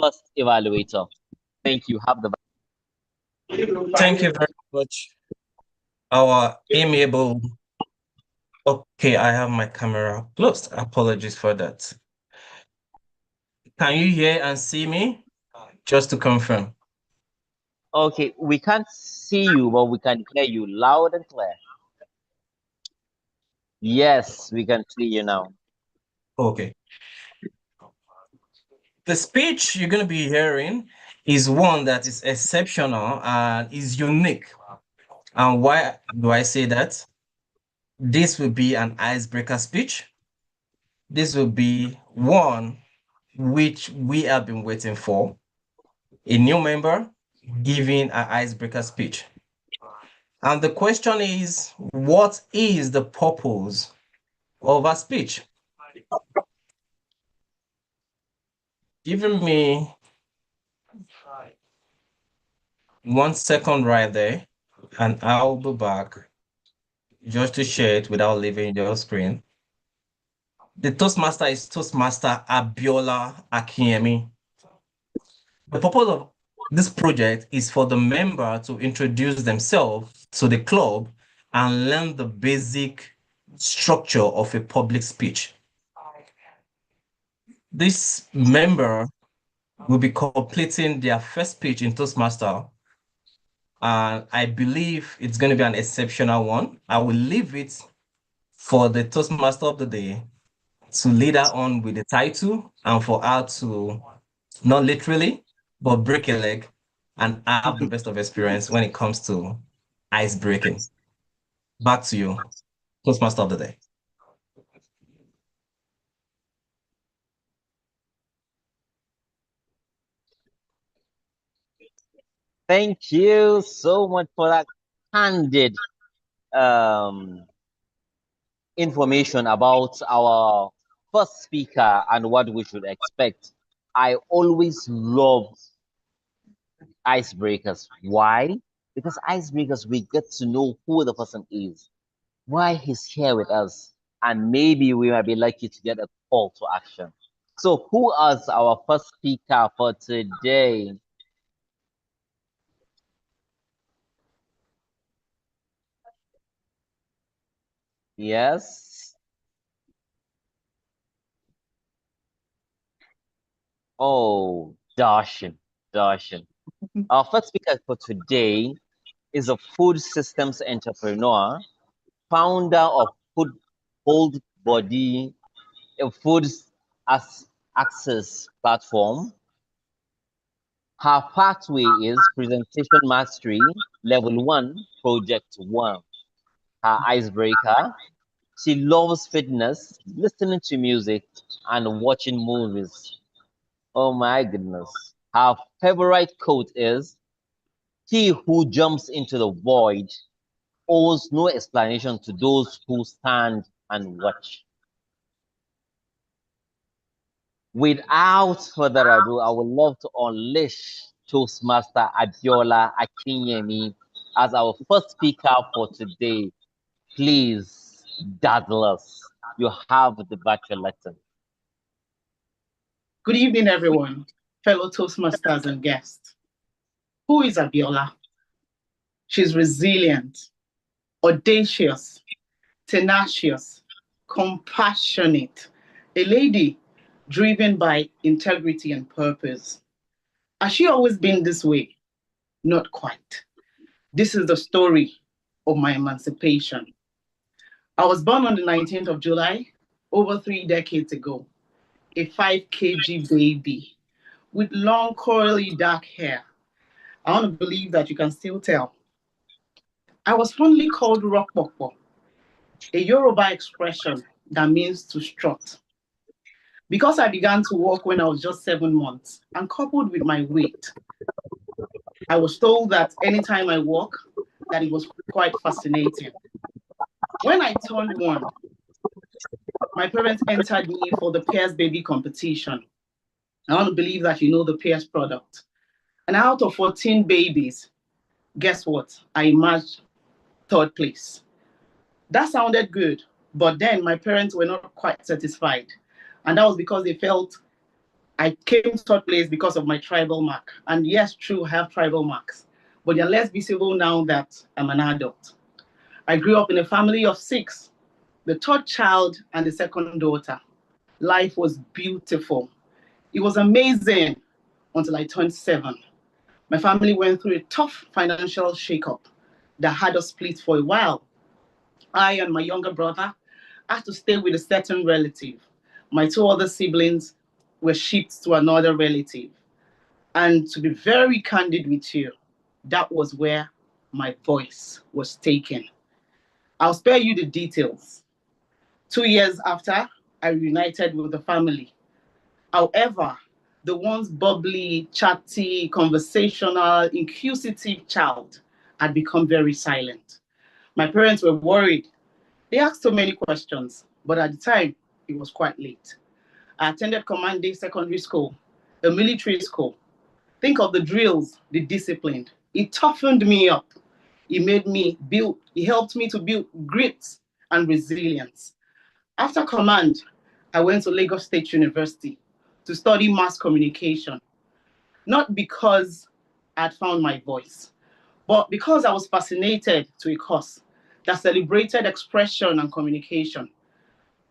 first evaluator. Thank you. Have the. Thank you very much. Our amiable. Okay, I have my camera closed. Apologies for that. Can you hear and see me? Just to confirm. Okay, we can't see you, but we can hear you loud and clear. Yes, we can see you now. Okay. The speech you're going to be hearing is one that is exceptional and is unique. And why do I say that? This will be an icebreaker speech. This will be one which we have been waiting for. A new member giving an icebreaker speech. And the question is, what is the purpose of a speech? Giving me 1 second right there, and I'll be back just to share it without leaving your screen. The Toastmaster is Toastmaster Abiola Akinyemi. The purpose of this project is for the member to introduce themselves to the club and learn the basic structure of a public speech. This member will be completing their first speech in Toastmaster, and I believe it's going to be an exceptional one. I will leave it for the Toastmaster of the day to lead her on with the title and for her to, not literally, but break a leg and have the best of experience when it comes to ice breaking. Back to you, Toastmaster of the day. Thank you so much for that candid information about our first speaker and what we should expect. I always love icebreakers. Why? Because icebreakers, we get to know who the person is, why he's here with us, and maybe we might be lucky to get a call to action. So, who is our first speaker for today? Yes. Oh, Darshan. Darshan. Our first speaker for today is a food systems entrepreneur, founder of Food Hold Body, a food as access platform. Her pathway is presentation mastery, level 1, project 1. Her icebreaker: she loves fitness, listening to music, and watching movies. Oh my goodness. Her favorite quote is, "He who jumps into the void owes no explanation to those who stand and watch." Without further ado, I would love to unleash Toastmaster Abiola Akinyemi as our first speaker for today. Please dazzle us. You have the virtual lesson. Good evening, everyone, fellow Toastmasters and guests. Who is Abiola? She's resilient, audacious, tenacious, compassionate, a lady driven by integrity and purpose. Has she always been this way? Not quite. This is the story of my emancipation. I was born on the 19th of July, over 3 decades ago, a 5 kg baby with long, curly, dark hair. I want to believe that you can still tell. I was fondly called Rokpokpo, a Yoruba expression that means to strut. Because I began to walk when I was just 7 months, and coupled with my weight, I was told that anytime I walk, that it was quite fascinating. When I turned 1, my parents entered me for the Pears Baby competition. I want to believe that you know the Pears product. And out of 14 babies, guess what? I emerged 3rd place. That sounded good, but then my parents were not quite satisfied. And that was because they felt I came 3rd place because of my tribal mark. And yes, true, I have tribal marks, but they're less visible now that I'm an adult. I grew up in a family of 6, the 3rd child and the 2nd daughter. Life was beautiful. It was amazing until I turned 7. My family went through a tough financial shakeup that had us split for a while. I and my younger brother had to stay with a certain relative. My 2 other siblings were shipped to another relative. And to be very candid with you, that was where my voice was taken. I'll spare you the details. 2 years after, I reunited with the family. However, the once bubbly, chatty, conversational, inquisitive child had become very silent. My parents were worried. They asked so many questions, but at the time, it was quite late. I attended Command Day Secondary School, a military school. Think of the drills, the discipline. It toughened me up. It helped me to build grit and resilience. After Command, I went to Lagos State University to study mass communication, not because I'd found my voice, but because I was fascinated to a course that celebrated expression and communication.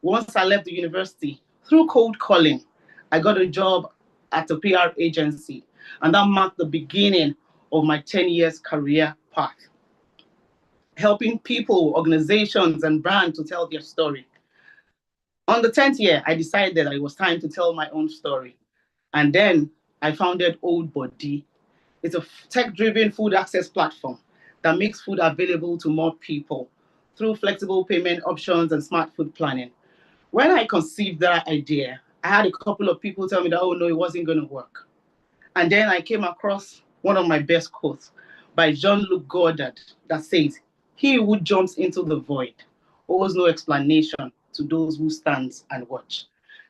Once I left the university, through cold calling, I got a job at a PR agency, and that marked the beginning of my 10 years career path, helping people, organizations, and brands to tell their story. On the 10th year, I decided that it was time to tell my own story. And then I founded Old Body. It's a tech-driven food access platform that makes food available to more people through flexible payment options and smart food planning. When I conceived that idea, I had a couple of people tell me that, oh no, it wasn't going to work. And then I came across one of my best quotes by Jean-Luc Godard that says, "He who jumps into the void owes no explanation to those who stand and watch."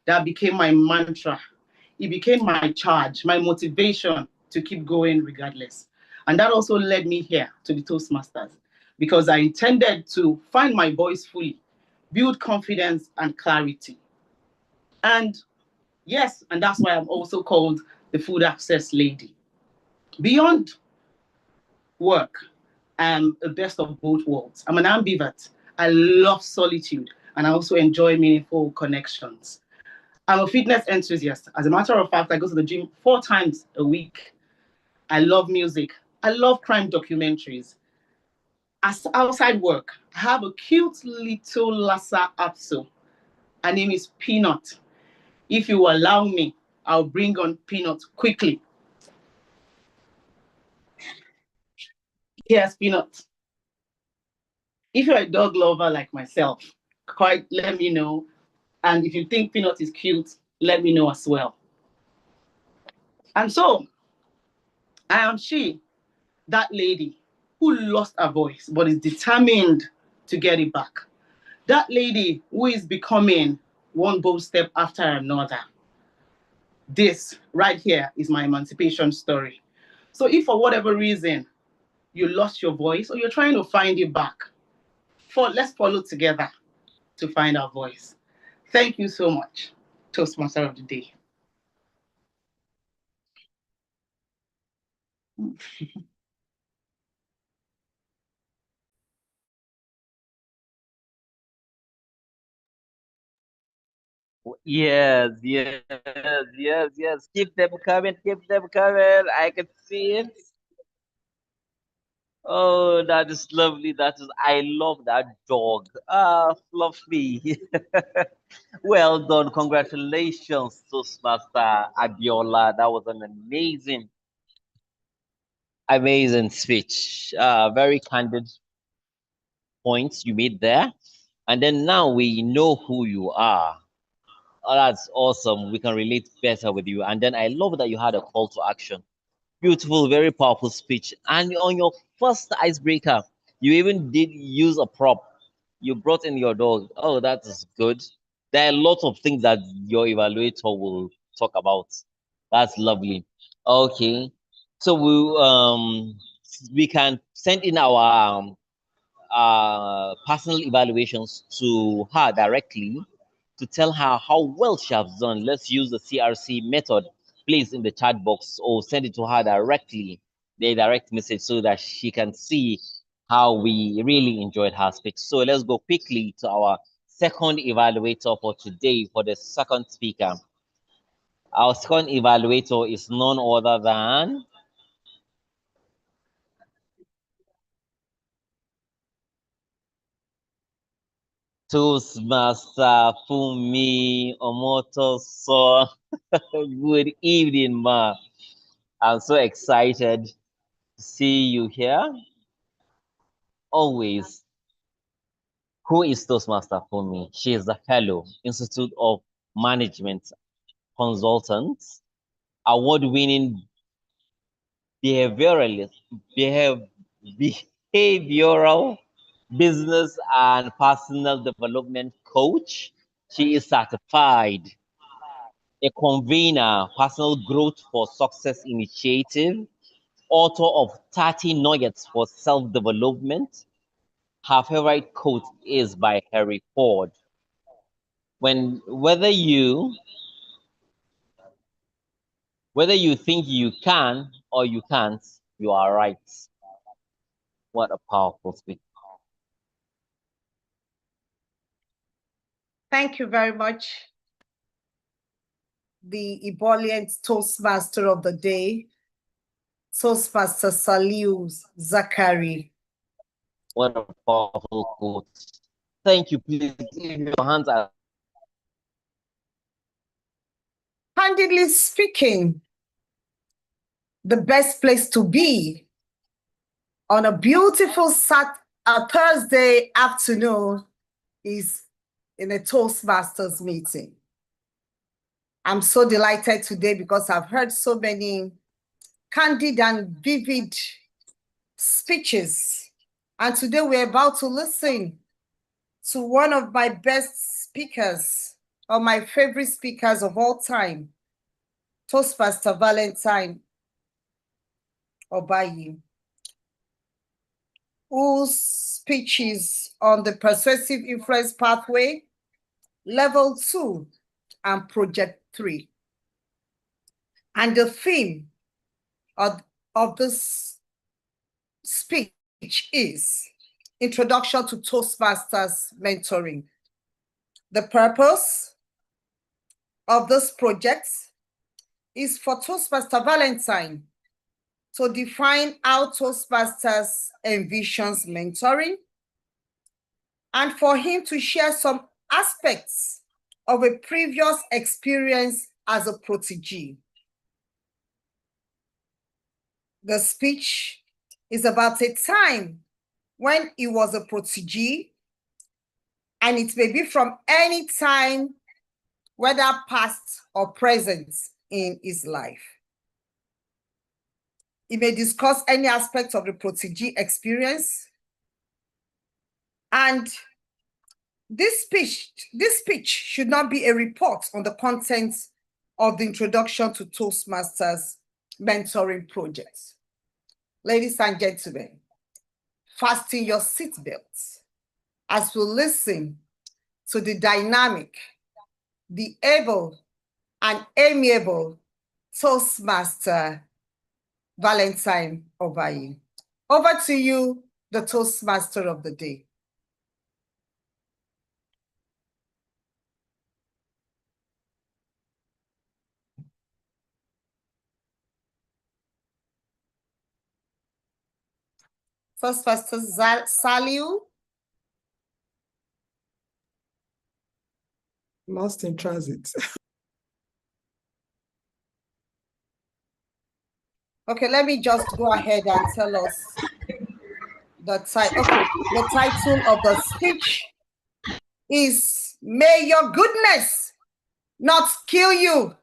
That became my mantra. It became my charge, my motivation to keep going regardless. And that also led me here to the Toastmasters, because I intended to find my voice fully, build confidence and clarity. And yes, and that's why I'm also called the Food Access Lady. Beyond work, I'm a best of both worlds. I'm an ambivert. I love solitude and I also enjoy meaningful connections. I'm a fitness enthusiast. As a matter of fact, I go to the gym 4 times a week. I love music. I love crime documentaries. As outside work, I have a cute little Lhasa Apso. Her name is Peanut. If you allow me, I'll bring on Peanut quickly. Yes, Peanut. If you're a dog lover like myself, quite let me know. And if you think Peanut is cute, let me know as well. And so, I am she, that lady who lost her voice but is determined to get it back. That lady who is becoming one bold step after another. This right here is my emancipation story. So if for whatever reason you lost your voice or you're trying to find it back, let's follow together to find our voice. Thank you so much, Toastmaster of the Day. Yes, yes, yes, yes. Keep them coming, keep them coming. I can see it. Oh, that is lovely. I love that dog. Ah, fluffy. Well done. Congratulations, Toastmaster Abiola. That was an amazing speech. Very candid points you made there. And then now we know who you are. Oh, that's awesome. We can relate better with you. And then I love that you had a call to action. Beautiful, very powerful speech. And on your first icebreaker, you even did use a prop. You brought in your dog. Oh, that is good. There are lots of things that your evaluator will talk about. That's lovely. Okay. So we can send in our personal evaluations to her directly to tell her how well she has done. Let's use the CRC method. Please in the chat box or send it to her directly, the direct message, so that she can see how we really enjoyed her speech. So let's go quickly to our second evaluator for today, for the second speaker. Our second evaluator is none other than Toastmaster Fumi Omoto. So good evening, ma. I'm so excited to see you here. Always. Who is Toastmaster Fumi? She is a fellow, Institute of Management consultant, award-winning behavioral business and personal development coach. She is certified, a convener, personal growth for success initiative, author of 30 nuggets for self-development. Her favorite quote is by Henry Ford. Whether you think you can or you can't, you are right. What a powerful speech. Thank you very much. The ebullient Toastmaster of the day, Toastmaster Saliu Zachary. What a powerful quote. Thank you. Please give your hands up. Candidly speaking, the best place to be on a beautiful Thursday afternoon is in a Toastmasters meeting. I'm so delighted today because I've heard so many candid and vivid speeches. And today we're about to listen to one of my best speakers, or my favorite speakers of all time, Toastmaster Valentine Obayi, whose speech is on the Persuasive Influence Pathway, Level 2 and Project 3. And the theme of this speech is Introduction to Toastmasters Mentoring. The purpose of this project is for Toastmaster Valentine to define how Toastmasters envisions mentoring, and for him to share some aspects of a previous experience as a protege. The speech is about a time when he was a protege, and it may be from any time, whether past or present in his life. He may discuss any aspect of the protege experience. And this speech should not be a report on the contents of the Introduction to Toastmasters Mentoring Project. Ladies and gentlemen, fasten your seatbelts as we listen to the dynamic, the able and amiable Toastmaster Valentine Obayi. Over to you, the Toastmaster of the day. Toastmaster Saliu. Lost in transit. Okay, let me just go ahead and tell us the title. Okay, the title of the speech is "May Your Goodness Not Kill You."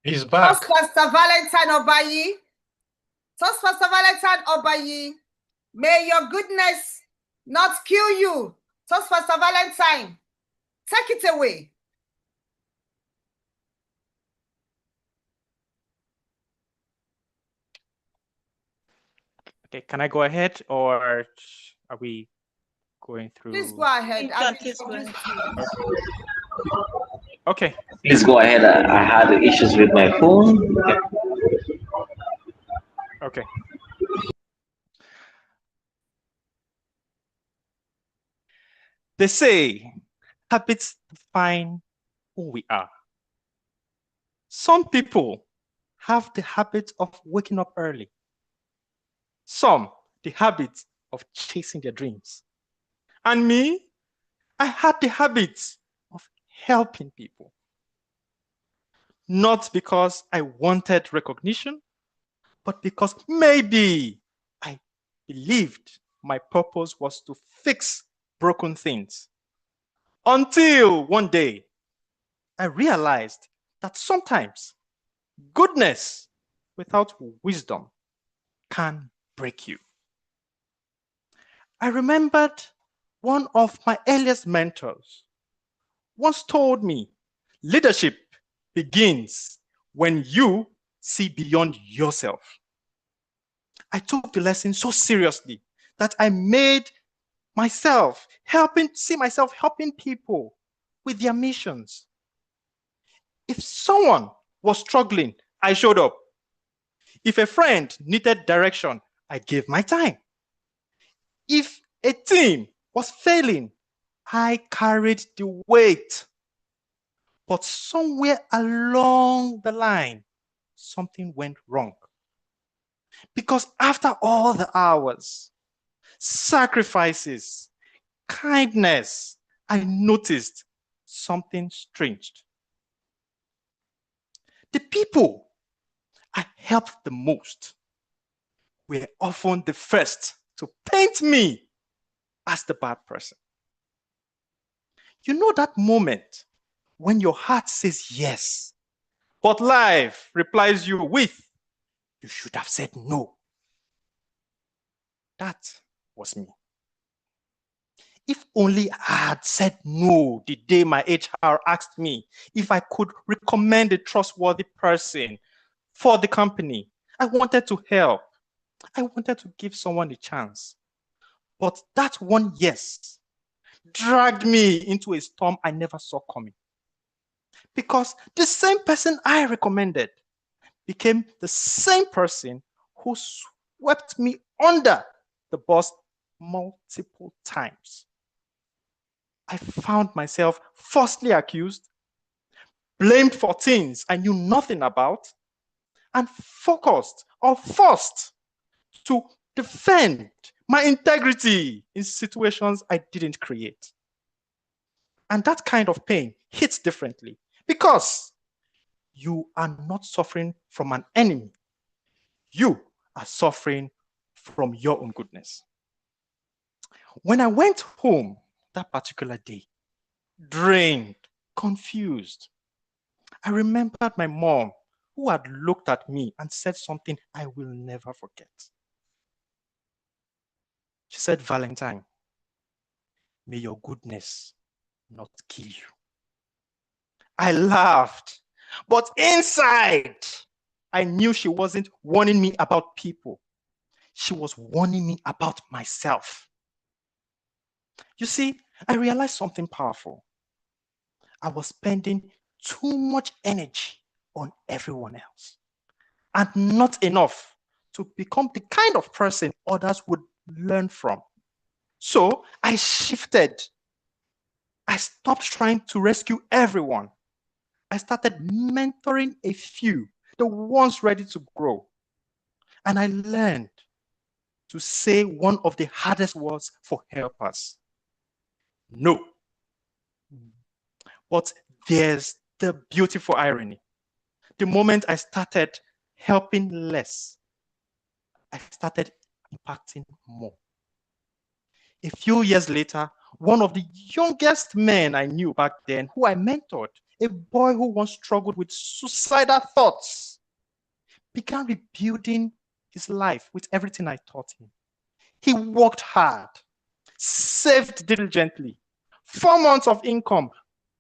He's back. Toastmaster Valentine Obayi. Toastmaster Valentine Obayi. May your goodness not kill you. Toastmaster Valentine, take it away. Okay, can I go ahead, or are we going through? Please go ahead. Okay. Please go ahead. I had issues with my phone. Okay. They say habits define who we are. Some people have the habit of waking up early. Some, the habit of chasing their dreams. And me, I had the habit of helping people. Not because I wanted recognition, but because maybe I believed my purpose was to fix broken things. Until one day, I realized that sometimes goodness without wisdom can break you. I remembered one of my earliest mentors once told me, leadership begins when you see beyond yourself. I took the lesson so seriously that I made myself see myself helping people with their missions. If someone was struggling, I showed up. If a friend needed direction, I gave my time. If a team was failing, I carried the weight. But somewhere along the line, something went wrong. Because after all the hours, sacrifices, kindness, I noticed something strange. The people I helped the most were often the first to paint me as the bad person. You know that moment when your heart says yes, but life replies you with, you should have said no. That was me. If only I had said no the day my HR asked me if I could recommend a trustworthy person for the company. I wanted to help. I wanted to give someone a chance. But that one yes dragged me into a storm I never saw coming. Because the same person I recommended became the same person who swept me under the bus multiple times. I found myself falsely accused, blamed for things I knew nothing about, and focused or forced to defend my integrity in situations I didn't create. And that kind of pain hits differently because you are not suffering from an enemy. You are suffering from your own goodness. When I went home that particular day, drained, confused, I remembered my mom who had looked at me and said something I will never forget. She said, "Valentine, may your goodness not kill you." I laughed, but inside, I knew she wasn't warning me about people. She was warning me about myself. You see, I realized something powerful. I was spending too much energy on everyone else and not enough to become the kind of person others would learn from. So I shifted. I stopped trying to rescue everyone. I started mentoring a few, the ones ready to grow. And I learned to say one of the hardest words for helpers: no. But there's the beautiful irony. The moment I started helping less, I started impacting more. A few years later, one of the youngest men I knew back then, who I mentored, a boy who once struggled with suicidal thoughts, began rebuilding his life with everything I taught him. He worked hard, saved diligently, 4 months of income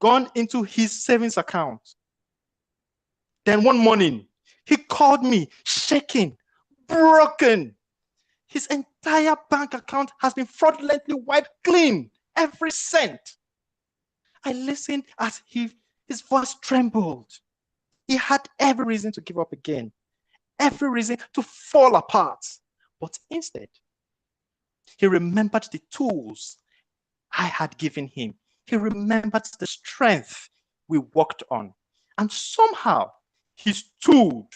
gone into his savings account. Then one morning, he called me shaking, broken. His entire bank account has been fraudulently wiped clean, every cent. I listened as his voice trembled. He had every reason to give up again, every reason to fall apart. But instead, he remembered the tools I had given him. He remembered the strength we worked on. And somehow he stood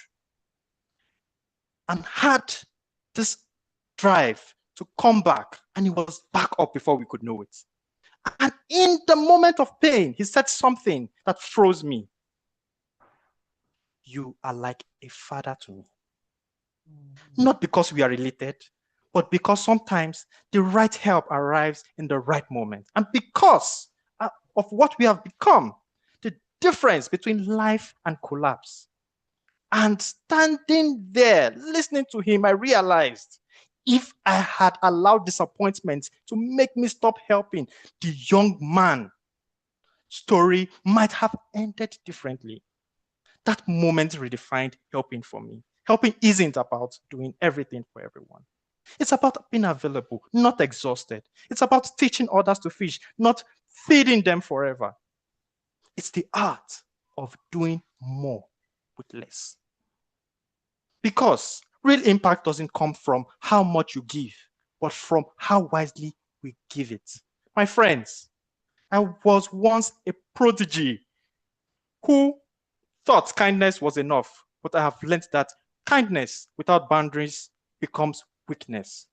and had this drive to come back, and he was back up before we could know it. And in the moment of pain, he said something that froze me. "You are like a father to me." Not because we are related, but because sometimes the right help arrives in the right moment. And because of what we have become, the difference between life and collapse. And standing there, listening to him, I realized if I had allowed disappointment to make me stop helping, the young man story might have ended differently. That moment redefined helping for me. Helping isn't about doing everything for everyone. It's about being available, not exhausted. It's about teaching others to fish, not feeding them forever. It's the art of doing more with less. Because real impact doesn't come from how much you give, but from how wisely we give it. My friends, I was once a prodigy who thought kindness was enough, but I have learned that kindness without boundaries becomes weakness.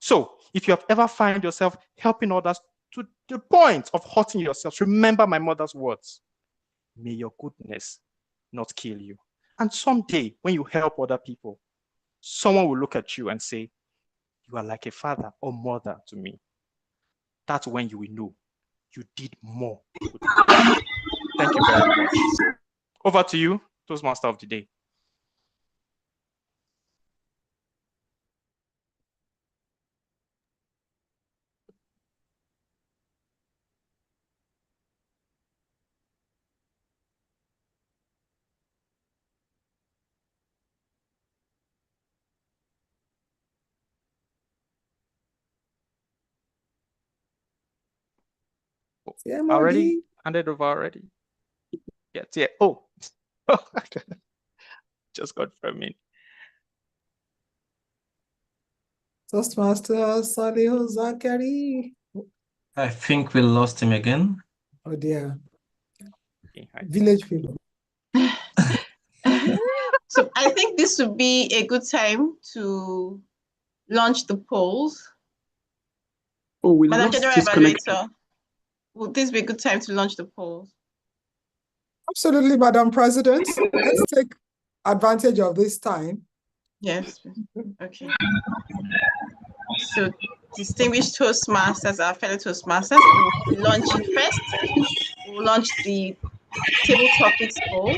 So if you have ever found yourself helping others to the point of hurting yourself, remember my mother's words: may your goodness not kill you. And someday when you help other people, someone will look at you and say, "You are like a father or mother to me." That's when you will know you did more. Thank you very much. Over to you, Toastmaster of the day. Already handed over already. Yes, yeah. Oh, just confirming. Toastmaster Salihu Zakari. I think we lost him again. Oh dear. Village people. So I think this would be a good time to launch the polls. Oh, we Madam lost General his connection. Evaluator, would this be a good time to launch the polls? Absolutely, Madam President. Let's take advantage of this time. Yes. Okay. So, distinguished Toastmasters, our fellow Toastmasters, we'll be launching first. We'll launch the table topics poll,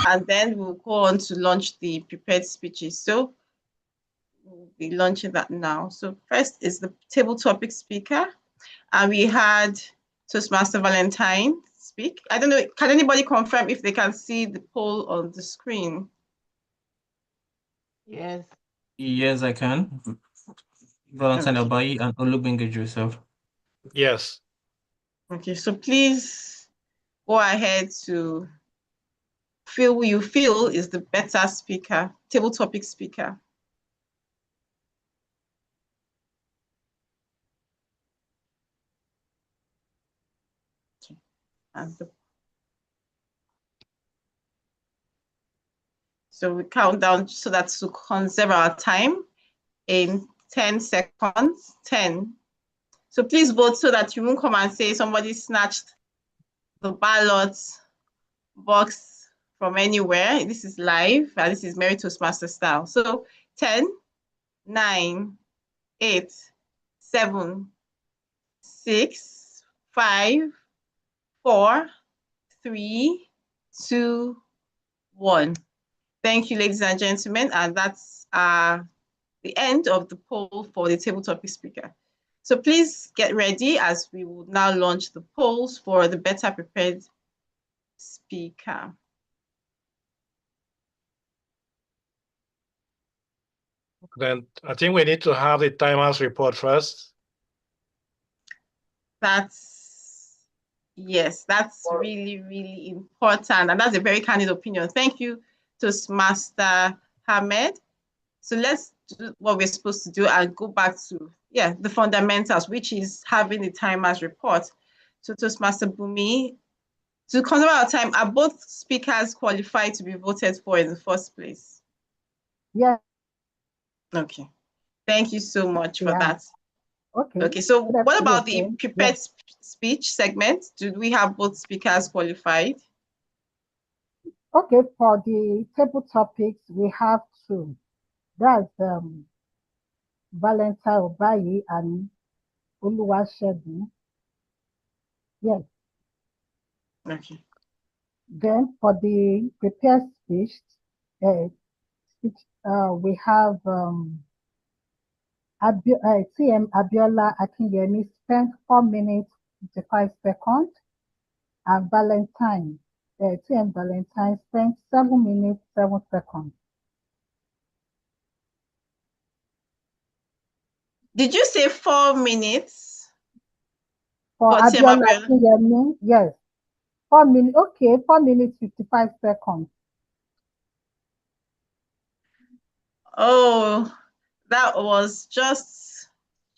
and then we'll go on to launch the prepared speeches. So, we'll be launching that now. So, first is the table topic speaker, and we had Toastmaster Valentine speak. I don't know, can anybody confirm if they can see the poll on the screen? Yes. Yes, I can. Valentine Abayi and Olubinga Joseph. Yes. Okay, so please go ahead to feel who you feel is the better speaker, table topic speaker. Okay. So we count down so that to conserve our time in 10 seconds, 10. So please vote so that you won't come and say somebody snatched the ballot box from anywhere. This is live, and this is Mary Toastmaster style. So 10, 9, 8, 7, 6, 5, 4, 3, 2, 1. Thank you, ladies and gentlemen, and that's the end of the poll for the table topic speaker. So please get ready as we will now launch the polls for the better prepared speaker. Then I think we need to have the timers report first. Yes, that's really, really important. And that's a very candid opinion. Thank you, Toastmaster Hamed. So let's do what we're supposed to do and go back to, the fundamentals, which is having the timers report. So Toastmaster Bumi, to conserve our time, are both speakers qualified to be voted for in the first place? Yeah. Okay. Thank you so much for that. Okay. Okay, so what about the okay. prepared speech segment? Do we have both speakers qualified? Okay, for the table topics, we have two. That's Valentine Obayi and Oluwasegun. Yes. Okay. Then for the prepared speech, we have TM Abiola Akinyemi spent 4 minutes 55 seconds, and Valentine, TM Valentine spent 7 minutes 7 seconds. Did you say 4 minutes? For Abiola Akinyemi, yes. 4 minutes, okay, 4 minutes 55 seconds. Oh, that was just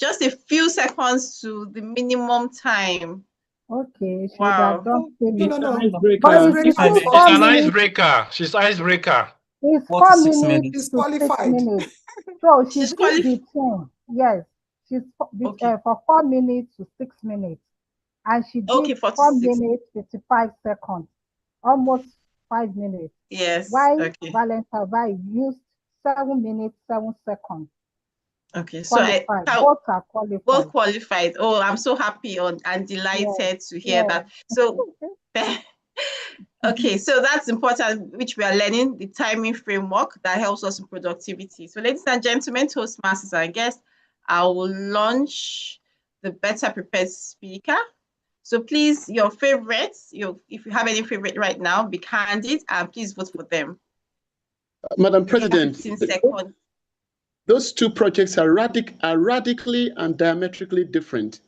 a few seconds to the minimum time. Okay, she wow. done No. It's an icebreaker. She's icebreaker. It's 4 minutes to 6 minutes. So she's in between. Yes, she's for 4 minutes to 6 minutes. And she did 4 minutes 55 seconds, almost 5 minutes. Yes. While Valentine used 7 minutes 7 seconds. Okay, qualified. So both are qualified. Both qualified. Oh, I'm so happy and delighted to hear that. So, okay, so that's important, which we are learning, the timing framework that helps us in productivity. So, ladies and gentlemen, Toastmasters and guests, I will launch the better prepared speaker. So please, your favorites, if you have any favorite right now, be candid and please vote for them. Madam President, 15 seconds. Those two projects are radically and diametrically different.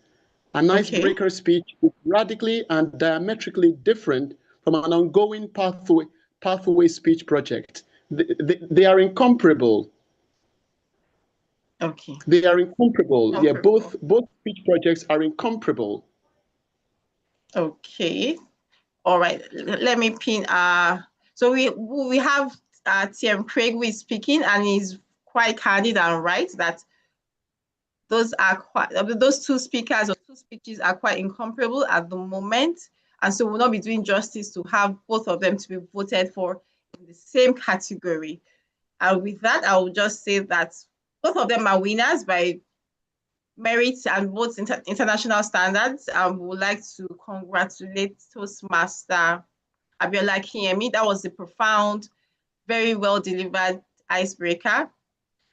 An Okay. icebreaker speech is radically and diametrically different from an ongoing pathway speech project. They are incomparable. Okay. They are incomparable. Yeah, Incomparable. both speech projects are incomparable. Okay. All right. Let me pin. So we have TM Craig who is speaking, and he's quite candid and right that those two speakers or two speeches are quite incomparable at the moment, and so we'll not be doing justice to have both of them to be voted for in the same category. And with that, I will just say that both of them are winners by merit and both international standards. We would like to congratulate Toastmaster Abiola Kiyemi. That was a profound, very well delivered icebreaker.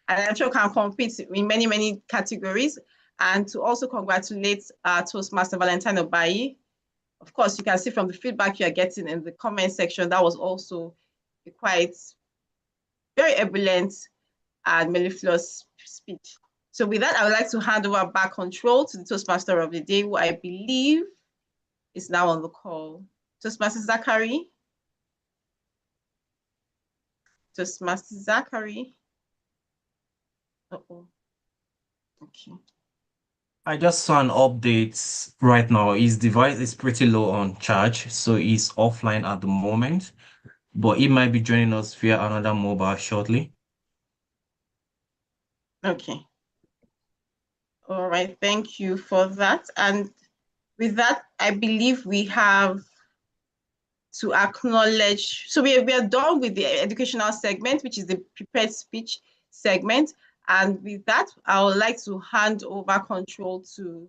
And I'm sure can compete in many, many categories. And to also congratulate Toastmaster Valentine Obayi. Of course, you can see from the feedback you are getting in the comment section, that was also a quite very ebullient and mellifluous speech. So with that, I would like to hand over back control to the Toastmaster of the day, who I believe is now on the call. Toastmaster Zachary. Toastmaster Zachary. Uh-oh. Okay. I just saw an update right now. His device is pretty low on charge, so he's offline at the moment, but he might be joining us via another mobile shortly. Okay. All right, thank you for that. And with that, I believe we have to acknowledge, so we are done with the educational segment, which is the prepared speech segment. And with that, I would like to hand over control to,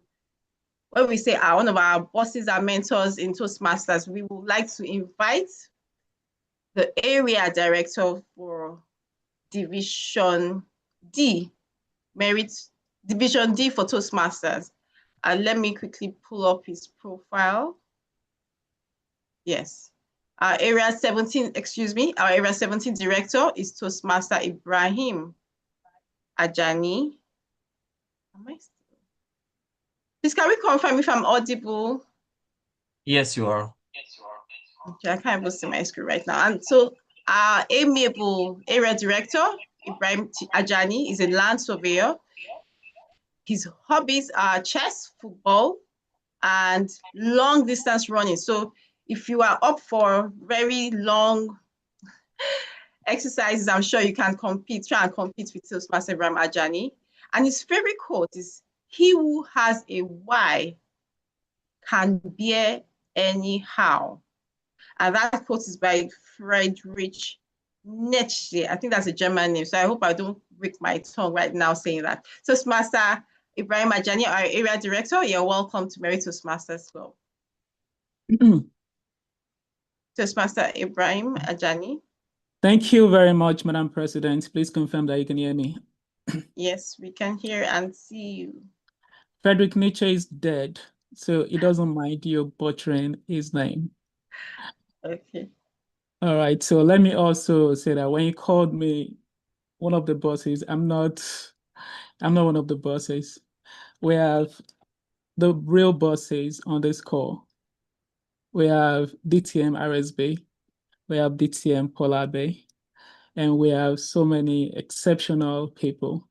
when we say one of our bosses, our mentors in Toastmasters, we would like to invite the area director for Division D, Division D for Toastmasters. And let me quickly pull up his profile. Yes. Our Area 17 director is Toastmaster Ibrahim Ajani. Please, can we confirm if I'm audible? Yes, you are. Okay, I can't even see my screen right now. And so our amiable area director, Ibrahim Ajani, is a land surveyor. His hobbies are chess, football, and long distance running. So if you are up for very long exercises, I'm sure you can try and compete with Toastmaster Ibrahim Ajani. And his favorite quote is, "He who has a why can bear anyhow." And that quote is by Friedrich Nietzsche. I think that's a German name, so I hope I don't break my tongue right now saying that. Toastmaster Ibrahim Ajani, our area director, you're welcome to Mary Toastmasters Club. Toastmaster Ibrahim Ajani. Thank you very much, Madam President. Please confirm that you can hear me. Yes, we can hear and see you. Friedrich Nietzsche is dead, so he doesn't mind you butchering his name. Okay. All right, so let me also say that when you called me one of the bosses, I'm not one of the bosses. We have the real bosses on this call. We have DTM RSB, we have DTM Polar Bay, and we have so many exceptional people.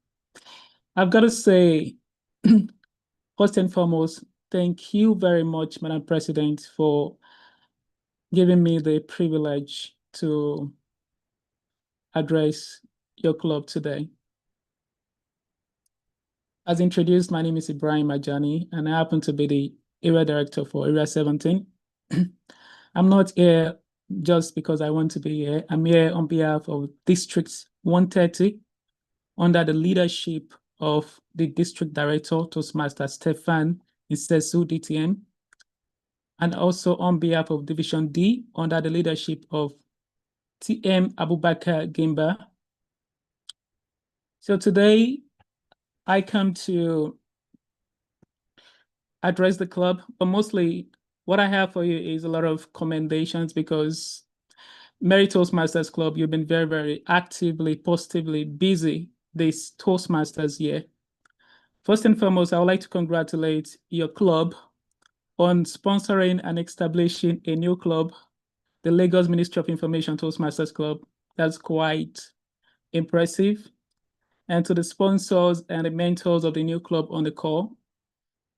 I've got to say, first and foremost, thank you very much, Madam President, for giving me the privilege to address your club today. As introduced, my name is Ibrahim Ajani, and I happen to be the area director for Area 17. I'm not here just because I want to be here. I'm here on behalf of District 130, under the leadership of the District Director, Toastmaster Stefan Insesu, DTM, and also on behalf of Division D, under the leadership of TM Abubakar Gimba. So today, I come to address the club, but mostly what I have for you is a lot of commendations, because Mary Toastmasters Club, you've been very, very actively, positively busy this Toastmasters year. First and foremost, I would like to congratulate your club on sponsoring and establishing a new club, the Lagos Ministry of Information Toastmasters Club. That's quite impressive. And to the sponsors and the mentors of the new club on the call,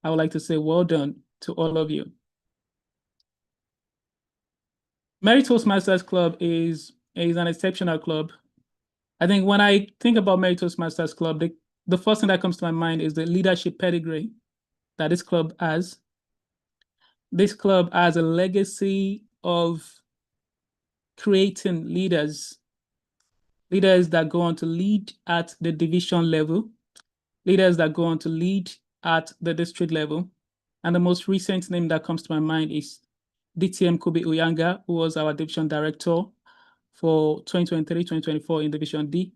I would like to say well done to all of you. Mary Toastmasters Club is an exceptional club. I think when I think about Mary Toastmasters Club, the first thing that comes to my mind is the leadership pedigree that this club has. This club has a legacy of creating leaders that go on to lead at the division level, leaders that go on to lead at the district level. And the most recent name that comes to my mind is DTM Kobe Uyanga, who was our division director for 2023-2024 in Division D.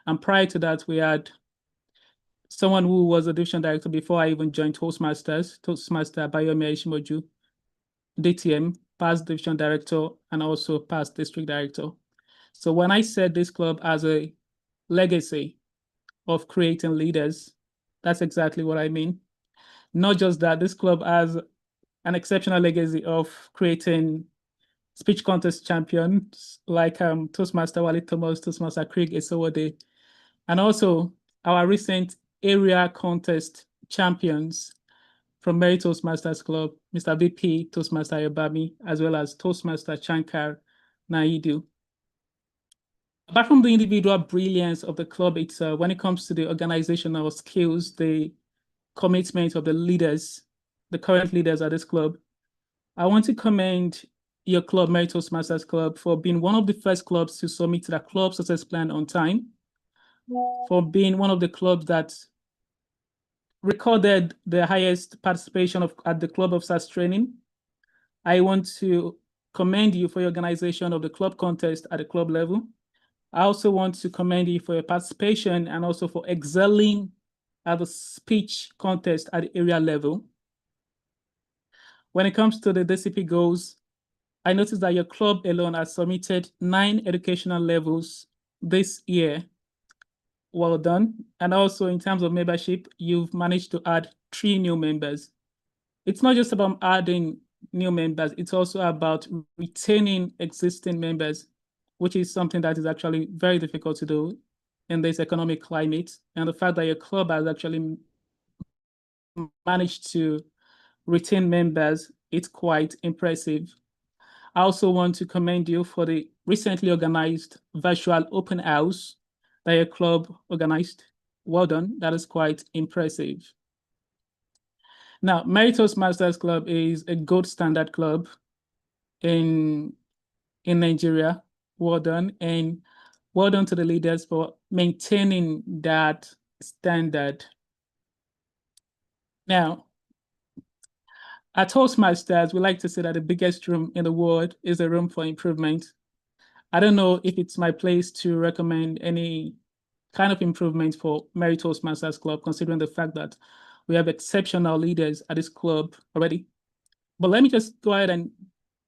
And prior to that, we had someone who was a division director before I even joined Toastmaster Bayomi Ishimoju, DTM, past division director, and also past district director. So when I said this club has a legacy of creating leaders, that's exactly what I mean. Not just that, this club has an exceptional legacy of creating speech contest champions like Toastmaster Wale Thomas, Toastmaster Craig Esowode, and also our recent area contest champions from Mary Toastmasters Club, Mr. VP Toastmaster Yobami, as well as Toastmaster Shankar Naidu. Apart from the individual brilliance of the club itself, when it comes to the organizational skills, the commitment of the leaders, the current leaders at this club, I want to commend your club, Mary Toastmasters Club, for being one of the first clubs to submit the club success plan on time, for being one of the clubs that recorded the highest participation at the Club of Stars training. I want to commend you for your organization of the club contest at the club level. I also want to commend you for your participation and also for excelling at the speech contest at the area level. When it comes to the DCP goals, I noticed that your club alone has submitted 9 educational levels this year. Well done. And also in terms of membership, you've managed to add 3 new members. It's not just about adding new members, it's also about retaining existing members, which is something that is actually very difficult to do in this economic climate. And the fact that your club has actually managed to retain members, it's quite impressive. I also want to commend you for the recently organized virtual open house that your club organized. Well done. That is quite impressive. Now, Mary Toastmasters Club is a gold standard club in Nigeria. Well done. And well done to the leaders for maintaining that standard. Now, at Toastmasters, we like to say that the biggest room in the world is a room for improvement. I don't know if it's my place to recommend any kind of improvement for Mary Toastmasters Club, considering the fact that we have exceptional leaders at this club already. But let me just go ahead and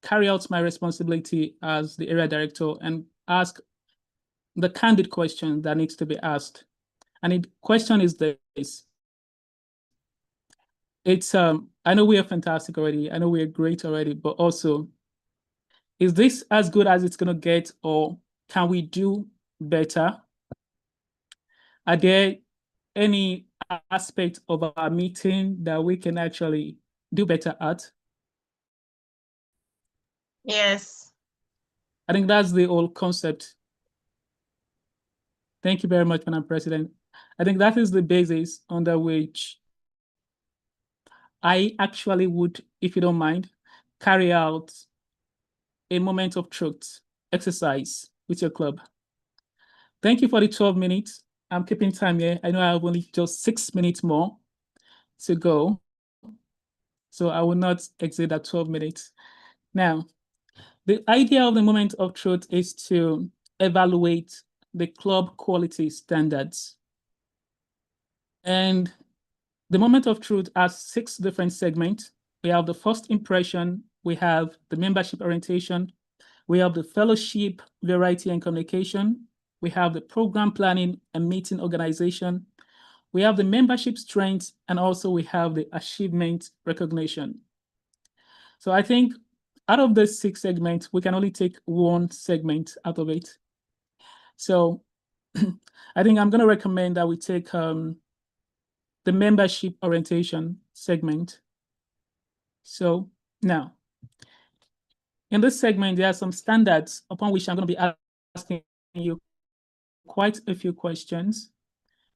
carry out my responsibility as the area director and ask the candid question that needs to be asked. And the question is this. It's I know we are fantastic already. I know we are great already, but also, is this as good as it's gonna get, or can we do better? Are there any aspect of our meeting that we can actually do better at? Yes. I think that's the whole concept. Thank you very much, Madam President. I think that is the basis under which I actually would, if you don't mind, carry out a moment of truth exercise with your club. Thank you for the 12 minutes. I'm keeping time here. I know I have only just 6 minutes more to go, so I will not exceed that 12 minutes. Now, the idea of the moment of truth is to evaluate the club quality standards. And the moment of truth has 6 different segments. We have the first impression, we have the membership orientation, we have the fellowship, variety and communication, we have the program planning and meeting organization, we have the membership strength, and also we have the achievement recognition. So I think out of the 6 segments, we can only take 1 segment out of it. So I think I'm going to recommend that we take the membership orientation segment. So now, in this segment, there are some standards upon which I'm going to be asking you quite a few questions.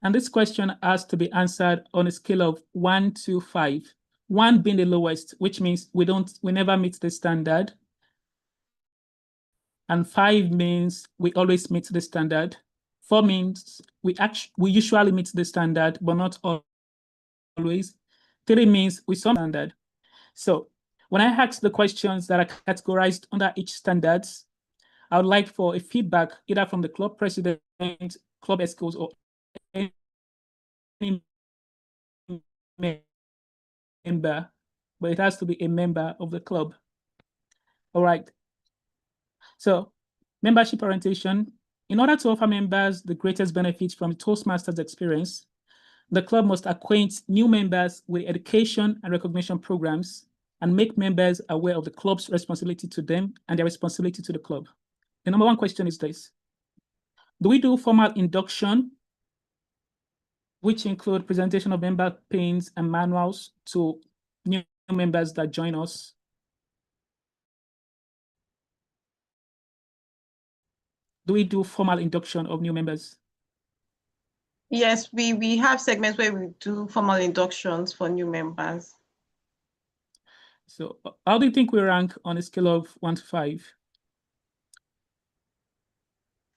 And this question has to be answered on a scale of 1 to 5. 1 being the lowest, which means we never meet the standard. And 5 means we always meet the standard. 4 means we usually meet the standard, but not always. 3 means we some standard. So when I ask the questions that are categorized under each standards, I would like for a feedback either from the club president, club ESCOs, or any member, but it has to be a member of the club. All right. So membership orientation. In order to offer members the greatest benefits from Toastmasters experience, the club must acquaint new members with education and recognition programs and make members aware of the club's responsibility to them and their responsibility to the club. The number 1 question is this: do we do formal induction, which include presentation of member pins and manuals to new members that join us? Do we do formal induction of new members? Yes, we have segments where we do formal inductions for new members. So how do you think we rank on a scale of 1 to 5?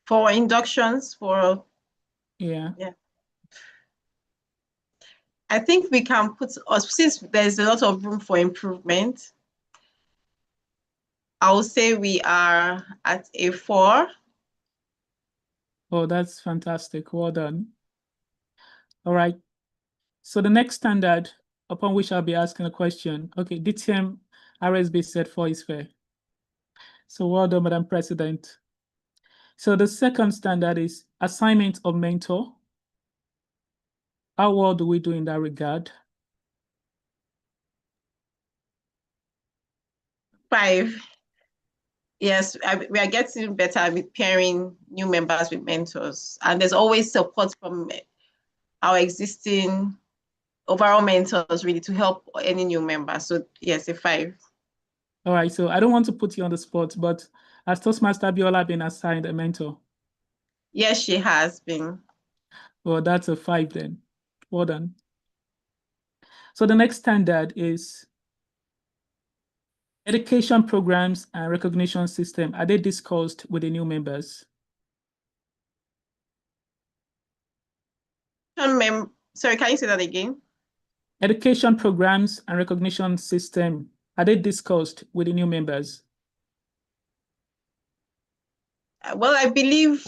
For inductions, Yeah. I think we can put us, since there's a lot of room for improvement, I will say we are at a 4. Oh, that's fantastic. Well done. All right. So the next standard upon which I'll be asking a question. Okay, DTM RSB said 4 is fair. So well done, Madam President. So the second standard is assignment of mentor. How well do we do in that regard? 5. Yes, we are getting better with pairing new members with mentors. And there's always support from our existing overall mentors really to help any new member. So yes, a 5. All right, so I don't want to put you on the spot, but has Toastmaster Biola been assigned a mentor? Yes, she has been. Well, that's a 5 then. Well done. So the next standard is education programs and recognition system. Are they discussed with the new members? Sorry, can you say that again? Education programs and recognition system, are they discussed with the new members? Well, I believe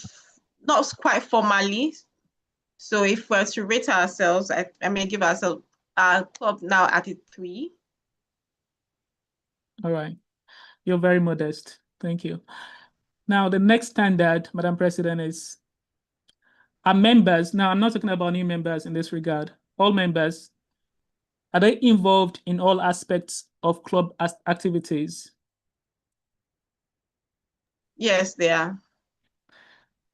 not quite formally. So if we're to rate ourselves, I may give ourselves our club now at a 3. All right. You're very modest. Thank you. Now, the next standard, Madam President, is our members. Now, I'm not talking about new members in this regard. All members, are they involved in all aspects of club activities? Yes, they are.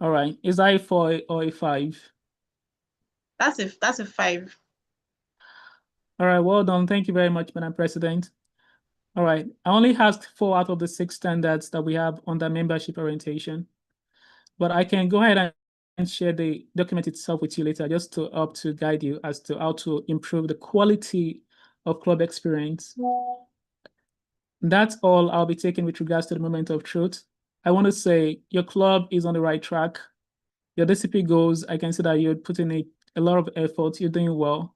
All right. Is that a 4 or a 5? That's a 5. All right. Well done. Thank you very much, Madam President. All right. I only asked 4 out of the 6 standards that we have under membership orientation, but I can go ahead and share the document itself with you later, just to help to guide you as to how to improve the quality of club experience. That's all I'll be taking with regards to the moment of truth. I want to say your club is on the right track. Your DCP goals, I can see that you're putting a lot of effort. You're doing well.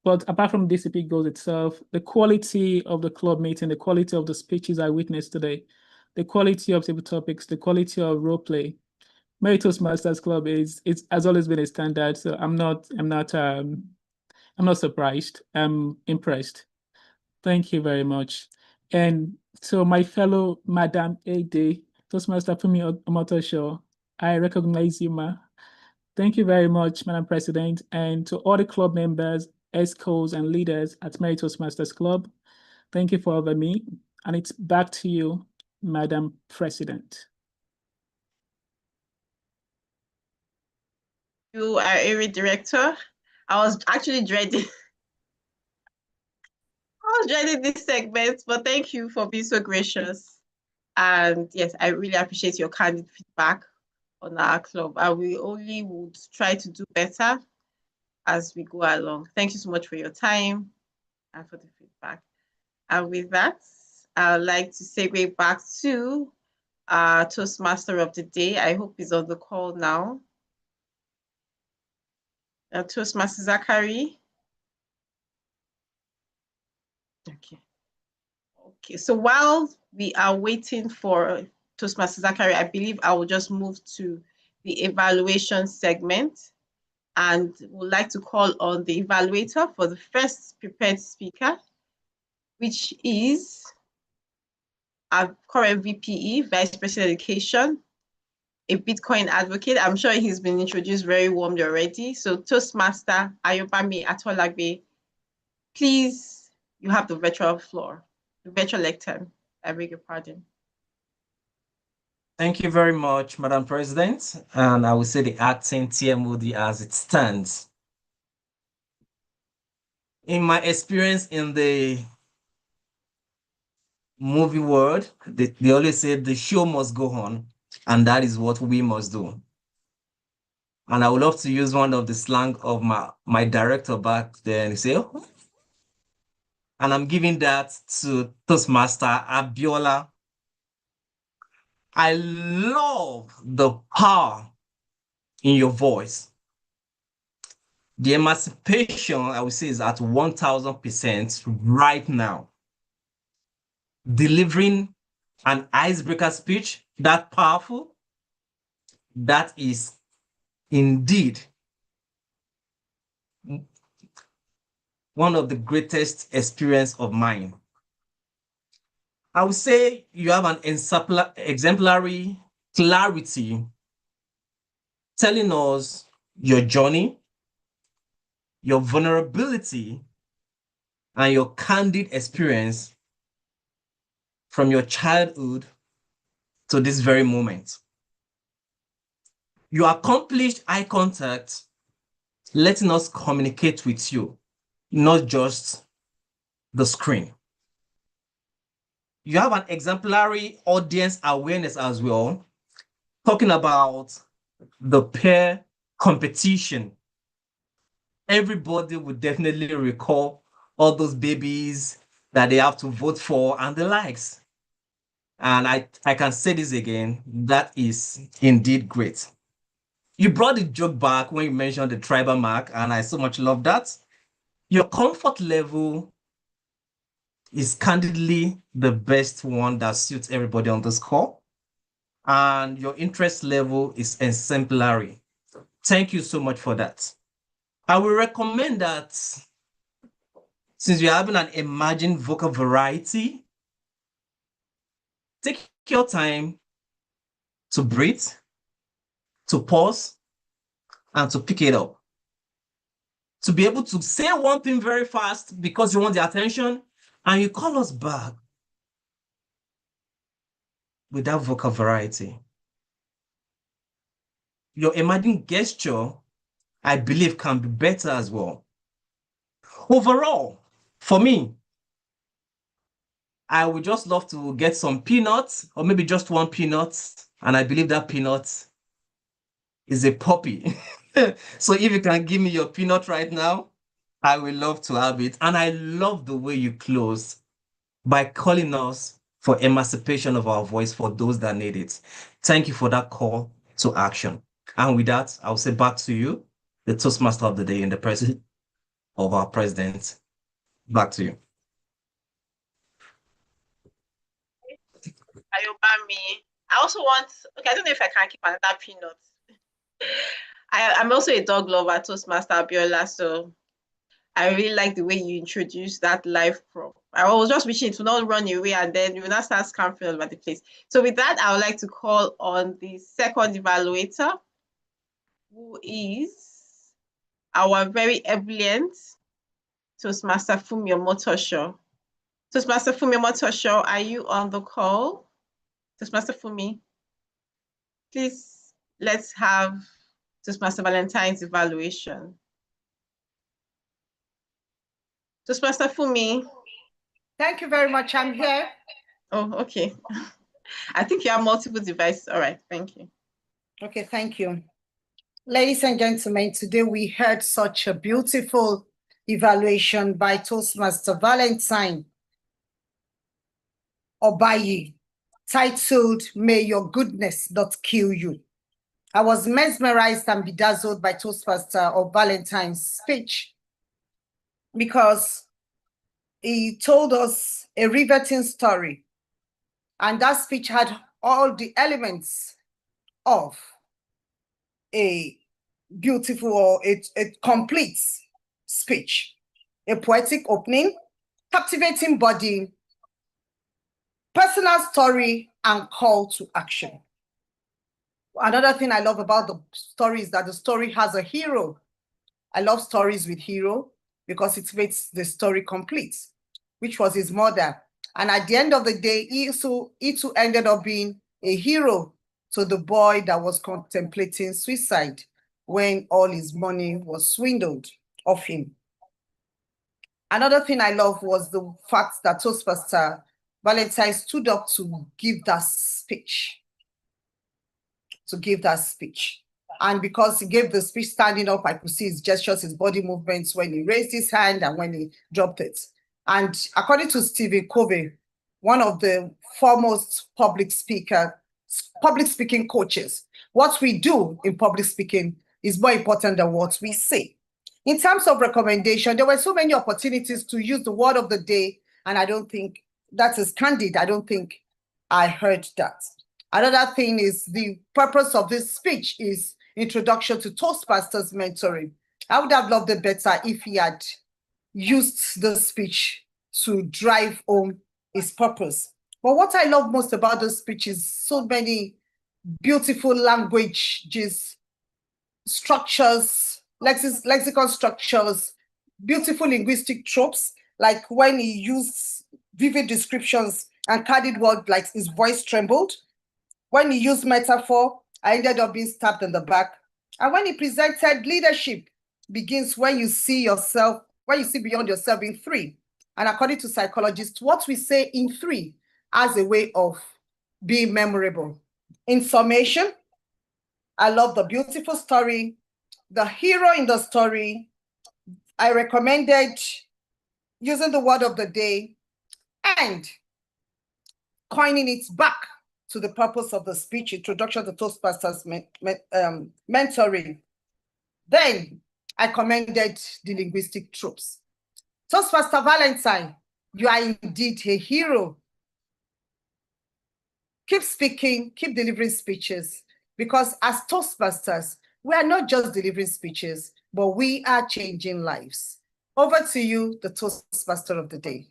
But apart from DCP goals itself, the quality of the club meeting, the quality of the speeches I witnessed today, the quality of table topics, the quality of role play, Meritos Masters Club has always been a standard. So I'm not surprised. I'm impressed. Thank you very much. And so my fellow Madam AD, Toastmaster Fumi Omotosho, I recognize you, ma. Thank you very much, Madam President, and to all the club members, ESCOs, and leaders at Mary Toastmasters Club. Thank you for having me, and it's back to you, Madam President. You are area director. I was actually dreading. I was dreading this segment, but thank you for being so gracious. And yes, I really appreciate your candid feedback on our club. And we only would try to do better as we go along. Thank you so much for your time and for the feedback. And with that, I'd like to segue back to our Toastmaster of the day. I hope he's on the call now. Toastmaster Zachary. Okay. Okay, so while we are waiting for Toastmaster Zachary, I believe I will just move to the evaluation segment and would like to call on the evaluator for the first prepared speaker, which is our current VPE, Vice President Education, a Bitcoin advocate. I'm sure he's been introduced very warmly already. So Toastmaster Ayobami Atolagbe, please, you have the virtual floor, the virtual lectern. I beg your pardon. Thank you very much, Madam President. And I will say the acting TMOD as it stands. In my experience in the movie world, they always say the show must go on, and that is what we must do. And I would love to use one of the slang of my director back then. Say, oh. And I'm giving that to Toastmaster Abiola. I love the power in your voice. The emancipation, I would say, is at 1000% right now. Delivering an icebreaker speech that powerful, that is indeed one of the greatest experience of mine. I would say you have an exemplary clarity telling us your journey, your vulnerability, and your candid experience from your childhood to this very moment. You accomplished eye contact, letting us communicate with you, not just the screen. You have an exemplary audience awareness as well, talking about the peer competition. Everybody would definitely recall all those babies that they have to vote for and the likes. And I can say this again, that is indeed great. You brought the joke back when you mentioned the tribal mark, and I so much love that. Your comfort level is candidly the best one that suits everybody on this call. And your interest level is exemplary. Thank you so much for that. I will recommend that since you're having an emerging vocal variety, take your time to breathe, to pause, and to pick it up. To be able to say one thing very fast because you want the attention, and you call us back with that vocal variety. Your emerging gesture, I believe, can be better as well. Overall, for me, I would just love to get some peanuts, or maybe just one peanut, and I believe that peanut is a puppy. So if you can give me your peanut right now, I will love to have it. And I love the way you close by calling us for emancipation of our voice for those that need it. Thank you for that call to action. And with that, I'll say back to you, the Toastmaster of the day and the president of our president. Back to you. Ayobami. I also want, okay, I don't know if I can keep another peanut. I'm also a dog lover, Toastmaster Abiola, so I really like the way you introduced that live prop. I was just wishing to not run away and then you will not start scampering all over the place. So with that, I would like to call on the second evaluator, who is our very ebullient Toastmaster Fumi Omotosho. Toastmaster Fumi Omotosho, are you on the call? Toastmaster Fumi, please, let's have Toastmaster Valentine's evaluation. Toastmaster Fumi. Thank you very much. I'm here. Oh, okay. I think you have multiple devices. All right, thank you. Okay, thank you. Ladies and gentlemen, today we heard such a beautiful evaluation by Toastmaster Valentine Obayi, titled, May Your Goodness Not Kill You. I was mesmerized and bedazzled by Toastmaster Valentine's speech because he told us a riveting story. And that speech had all the elements of a beautiful or a complete speech. A poetic opening, captivating body, personal story, and call to action. Another thing I love about the story is that the story has a hero. I love stories with hero because it makes the story complete, which was his mother. And at the end of the day, he too ended up being a hero to the boy that was contemplating suicide when all his money was swindled off him. Another thing I love was the fact that Toastmaster Valentine stood up to give that speech. And because he gave the speech standing up, I could see his gestures, his body movements when he raised his hand and when he dropped it. And according to Stephen Covey, one of the foremost public speaking coaches, what we do in public speaking is more important than what we say. In terms of recommendation, there were so many opportunities to use the word of the day, and I don't think that is candid. I don't think I heard that. Another thing is the purpose of this speech is introduction to Toastmasters mentoring. I would have loved it better if he had used the speech to drive home his purpose. But what I love most about the speech is so many beautiful languages, structures, lexicon structures, beautiful linguistic tropes, like when he used vivid descriptions and candid words like his voice trembled. When he used metaphor, I ended up being stabbed in the back. And when he presented leadership begins when you see yourself, when you see beyond yourself in three. And according to psychologists, what we say in three has a way of being memorable. In summation, I love the beautiful story, the hero in the story. I recommended using the word of the day and coining it back to the purpose of the speech, introduction to Toastmasters mentoring. Then I commended the linguistic tropes. Toastmaster Valentine, you are indeed a hero. Keep speaking, keep delivering speeches, because as Toastmasters, we are not just delivering speeches, but we are changing lives. Over to you, the Toastmaster of the day.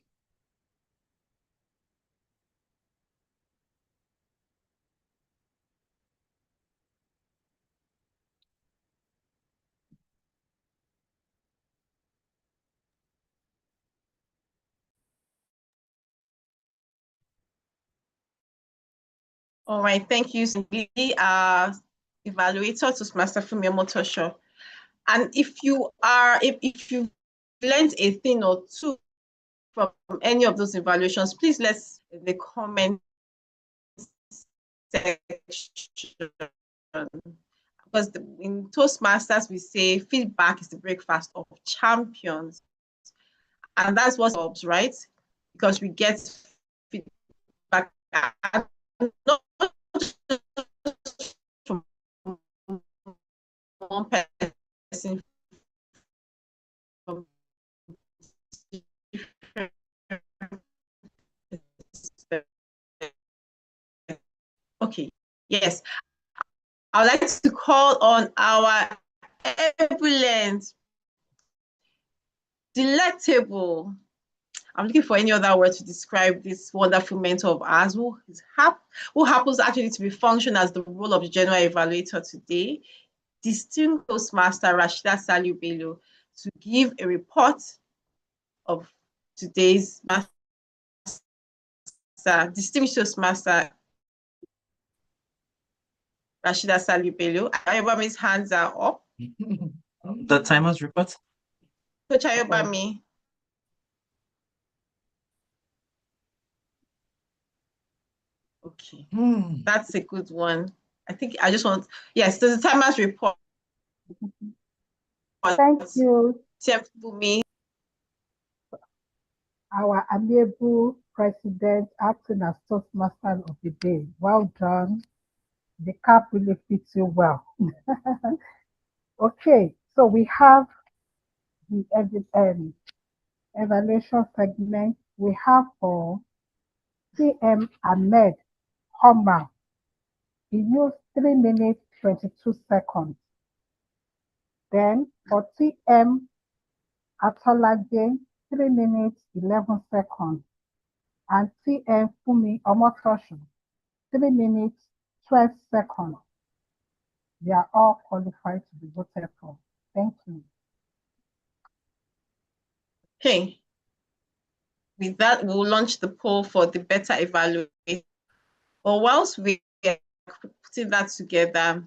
All right, thank you, Cindy, evaluator Toastmaster Fumi Omotosho. And if you've learned a thing or two from any of those evaluations, please let's in the comment section. Because in Toastmasters, we say feedback is the breakfast of champions. And that's what helps, right? Because we get feedback not from one person, from okay, yes. I would like to call on our ebullient, delectable, I'm looking for any other word to describe this wonderful mentor of ours who happens actually to be function as the role of the general evaluator today. distinguished Toastmaster Rashida Salubelo to give a report of today's master, distinguished Toastmaster Rashida Salubelo. Ayobami's hands are up. The timer's report. Coach Ayobami. Okay, that's a good one. I think I just want, yes, there's a timer's report. Thank you. Bumi. Our amiable president acting as Toastmaster of the day. Well done. The cap really fits you well. Okay, so we have the evaluation segment. We have for TM Ahmed Homer. He used 3 minutes 22 seconds. Then for TM Atolaje, 3 minutes 11 seconds. And TM Fumi Omotosho, 3 minutes 12 seconds. They are all qualified to be voted for. Thank you. Okay. With that, we'll launch the poll for the better evaluation. But whilst we are putting that together,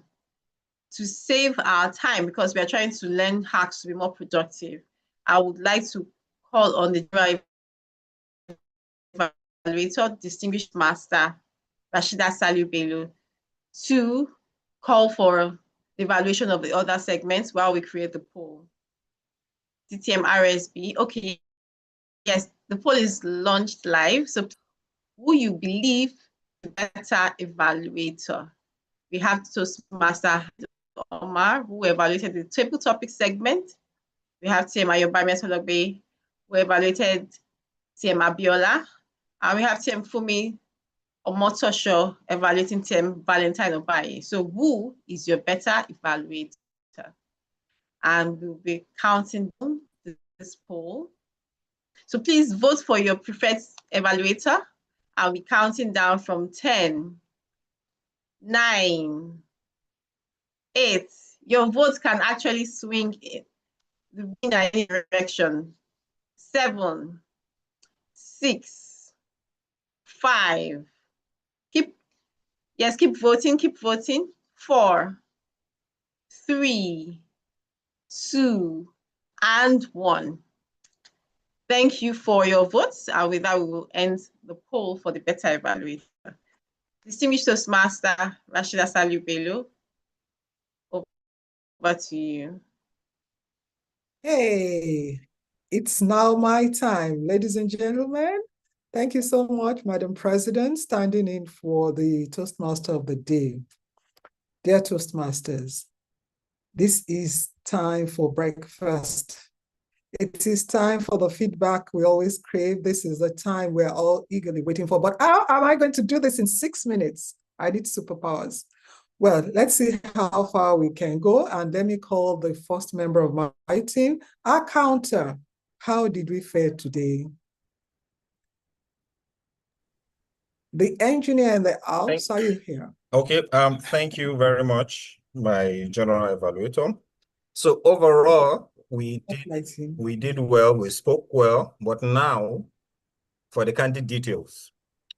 to save our time, because we are trying to learn hacks to be more productive, I would like to call on the evaluator, distinguished master, Rashida Salubelo, to call for the evaluation of the other segments while we create the poll. DTM RSB, okay, yes, the poll is launched live. So who you believe the better evaluator? We have Toastmaster Omar, who evaluated the table topic segment. We have TM Ayobami Atologbe, who evaluated TM Abiola. And we have TM Fumi Omotosho evaluating TM Valentine Obaye. So who is your better evaluator? And we'll be counting down this poll. So please vote for your preferred evaluator. I'll be counting down from 10, 9, 8. Your votes can actually swing in any direction. 7, 6, 5. Keep voting, keep voting. 4, 3, 2, and 1. Thank you for your votes. And with that, we will end the poll for the better evaluator. Distinguished Toastmaster Rashida Salubelo, over to you. Hey, it's now my time, ladies and gentlemen. Thank you so much, Madam President, standing in for the Toastmaster of the day. Dear Toastmasters, this is time for breakfast. It is time for the feedback we always crave. This is the time we're all eagerly waiting for. But how am I going to do this in 6 minutes? I need superpowers. Well, let's see how far we can go. And let me call the first member of my team, our counter. How did we fare today? The engineer in the house, are you here? Okay, thank you very much, my general evaluator. So overall, we did well, we spoke well, but now for the candid details.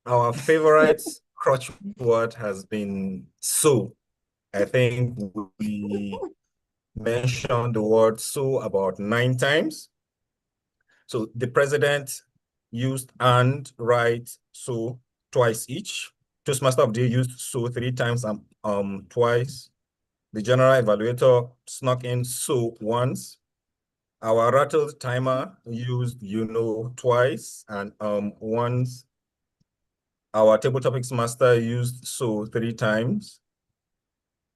Our favorite crutch word has been so. I think we mentioned the word so about 9 times. So the president used and, right, so twice each. Toastmaster of the day used so 3 times and twice. The general evaluator snuck in so once. Our rattled timer used twice and once. Our table topics master used so 3 times.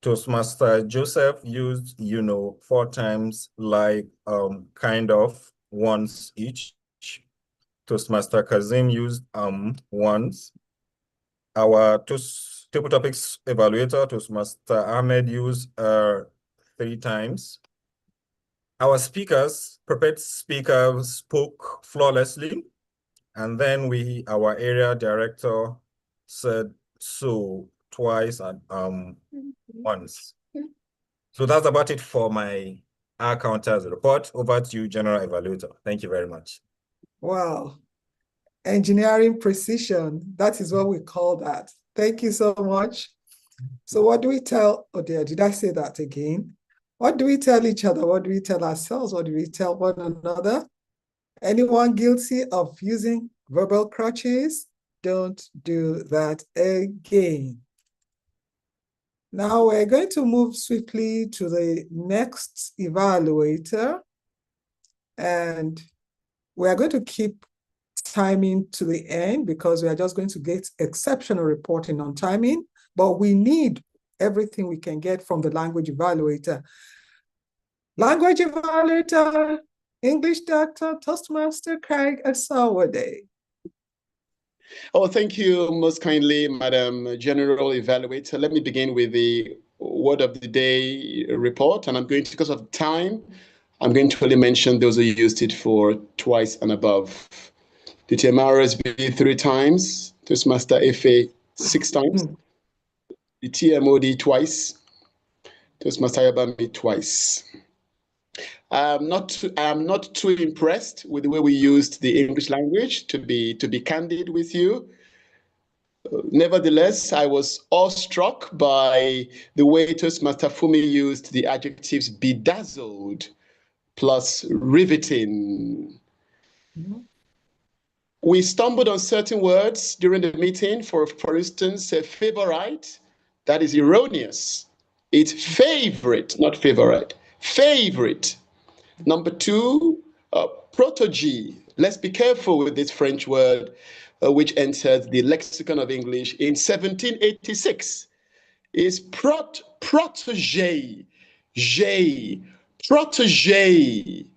Toastmaster Joseph used 4 times, like kind of once each. Toastmaster Kazim used once. Our table topics evaluator, Toastmaster Ahmed, used 3 times. Our prepared speakers spoke flawlessly. And then our area director said so twice and once. So that's about it for my accountant's report. Over to you, General Evaluator. Thank you very much. Wow. Engineering precision, that is what we call that. Thank you so much. So what do we tell, oh dear, did I say that again? What do we tell each other? What do we tell ourselves? What do we tell one another? Anyone guilty of using verbal crutches? Don't do that again. Now we're going to move swiftly to the next evaluator, and we're going to keep timing to the end because we are just going to get exceptional reporting on timing, but we need everything we can get from the language evaluator. Language evaluator, English doctor, Toastmaster Craig Asawade. Oh, thank you most kindly, Madam General Evaluator. Let me begin with the word of the day report, and I'm going to, because of time, I'm going to only mention those who used it for twice and above. The TMRSB 3 times, Toastmaster FA 6 times, the TMOD twice, Toastmaster Yabami twice. I'm not too impressed with the way we used the English language, to be candid with you. Nevertheless, I was awestruck by the way Toastmaster Fumi used the adjectives bedazzled plus riveting. We stumbled on certain words during the meeting. For instance, favorite, that is erroneous. It's favorite, not favorite. Favorite. Number 2, protégé. Let's be careful with this French word, which entered the lexicon of English in 1786. Is protégé, J, protégé,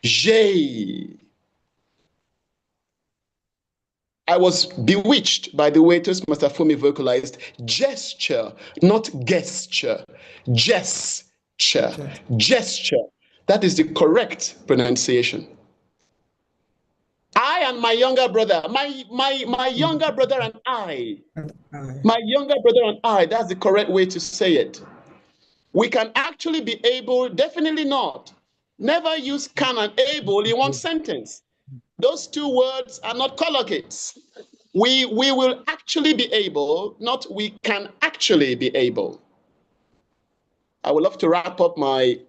J. I was bewitched by the way Toastmaster Fumi vocalized gesture, not gesture, gesture, gesture. That is the correct pronunciation. I and my younger brother, my younger brother and I, my younger brother and I, that's the correct way to say it. We can actually be able, definitely not. Never use can and able in one sentence. Those two words are not collocates. We will actually be able, not we can actually be able. I would love to wrap up my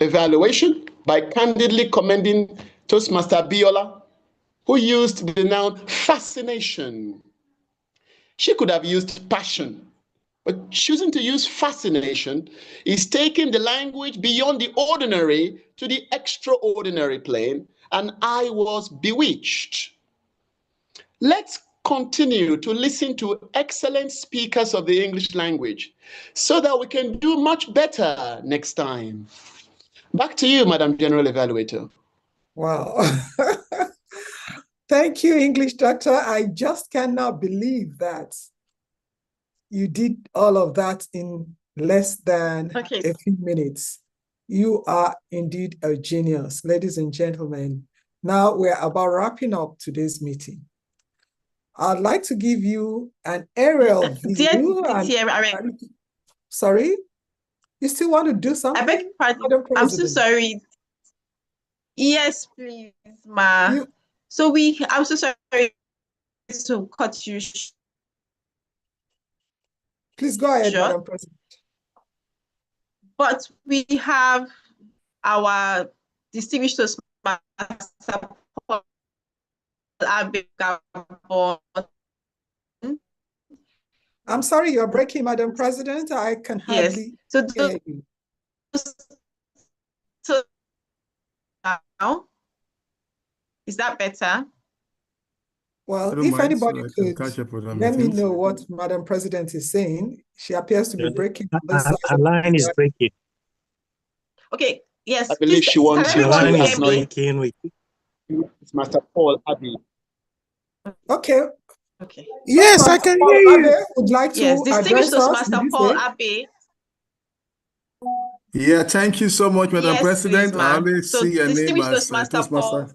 evaluation by candidly commending Toastmaster Biola, who used the noun fascination. She could have used passion, but choosing to use fascination is taking the language beyond the ordinary to the extraordinary plane, and I was bewitched. Let's continue to listen to excellent speakers of the English language so that we can do much better next time. Back to you, Madam General Evaluator. Wow. Thank you, English doctor. I just cannot believe that you did all of that in less than a few minutes. You are indeed a genius, ladies and gentlemen. Now we're about wrapping up today's meeting. I'd like to give you an aerial view. Sorry? You still want to do something? I beg your pardon. I'm so sorry. Yes, please, ma. I'm so sorry to cut you. Please go ahead, Madam President. But we have our distinguished Toastmaster Paul Abegabon. I'm sorry, you're breaking, Madam President. I can hardly hear you. So now, is that better? Well, if anybody could let me know what Madam President is saying. She appears to be breaking. Her line is breaking. Okay, yes. I believe she wants your line is breaking with Master Paul Abbey. Okay. Okay. Yes, I can hear you. Would like to distinguished address us, Master Paul Abbey. Yeah, thank you so much, Madam President. Please, I always see your name as Toastmaster Paul.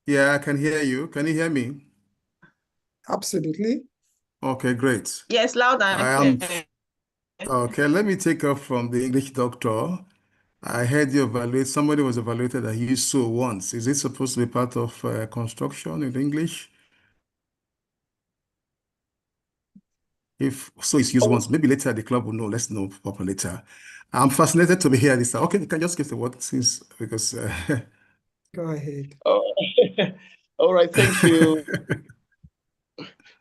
Yeah, I can hear you. Can you hear me? Absolutely. Okay, great. Yes, loud and clear. Okay, let me take up from the English doctor. I heard you evaluate, somebody was evaluated that used so once. Is it supposed to be part of construction in English? If so is used once, maybe later the club will know. Let's know proper later. I'm fascinated to be here this time. Okay, you can just give the word since because Go ahead. All right, thank you.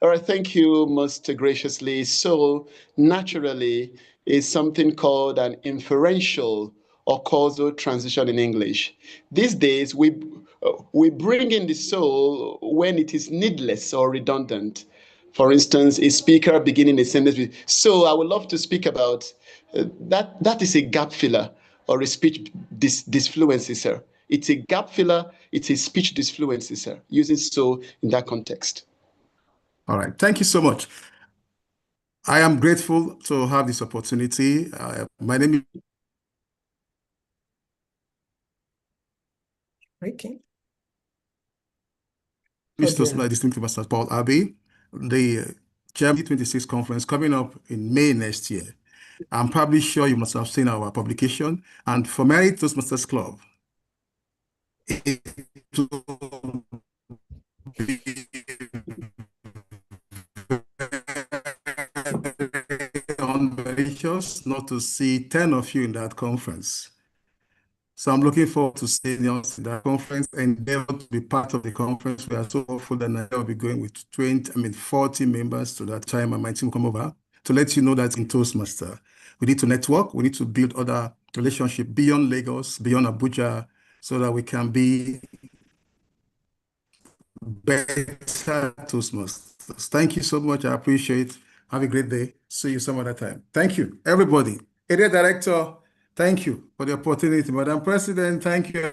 All right, thank you most graciously. So naturally is something called an inferential or causal transition in English. These days, we bring in the soul when it is needless or redundant. For instance, a speaker beginning a sentence with, so I would love to speak about that. That is a gap filler or a speech disfluency, sir. It's a gap filler, it's a speech disfluency, sir, using so in that context. all right, thank you so much. I am grateful to have this opportunity. My name is Toastmasters Distinctive Master Paul Abbey, the Germany 26 conference coming up in May next year. I'm probably sure you must have seen our publication. And for Mary Toastmasters Club, it will be ungracious not to see 10 of you in that conference. So I'm looking forward to seeing you in that conference and endeavor to be part of the conference. We are so hopeful that I will be going with 40 members to that time, and my team will come over to let you know that in Toastmaster, we need to network, we need to build other relationships beyond Lagos, beyond Abuja, so that we can be better Toastmasters. Thank you so much. I appreciate it. Have a great day. See you some other time. Thank you, everybody. Area Director, thank you for the opportunity. Madam President, thank you.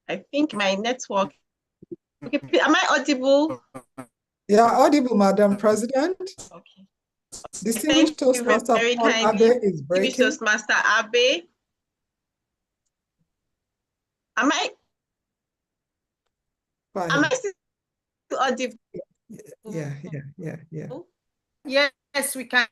I think my network. Okay, am I audible? Yeah, audible, Madam President. Okay. Distinguished Thank you Toastmaster very Paul kindly. Abe is breaking. Distinguished Toastmaster Abe. Am I still audible? Yeah. Yes, we can.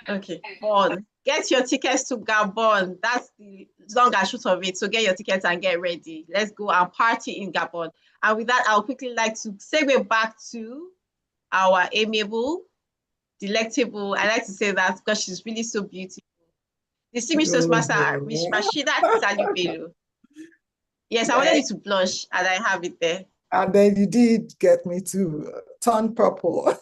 Okay, Gabon. Get your tickets to Gabon. That's the long and short of it. So get your tickets and get ready. Let's go and party in Gabon. And with that, I'll quickly like to segue back to our amiable, delectable. I like to say that because she's really so beautiful. Distinguished Toastmaster, Miss Rashida Salibelu. Yes, I wanted you to blush, and I have it there. And then you did get me to turn purple.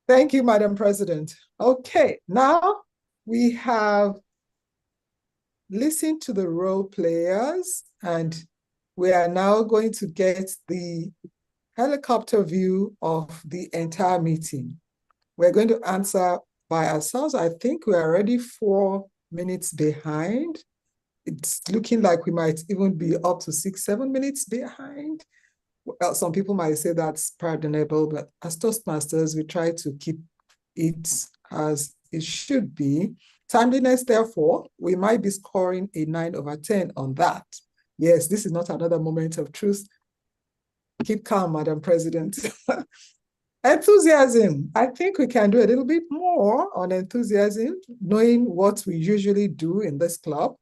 Thank you, Madam President. Okay, now we have listened to the role players, and we are now going to get the helicopter view of the entire meeting. We're going to answer by ourselves. I think we're already 4 minutes behind. It's looking like we might even be up to 6-7 minutes behind. Well, some people might say that's pardonable, but as Toastmasters, we try to keep it as it should be. Timeliness, therefore, we might be scoring a 9/10 on that. Yes, this is not another moment of truth. Keep calm, Madam President. Enthusiasm. I think we can do a little bit more on enthusiasm, knowing what we usually do in this club.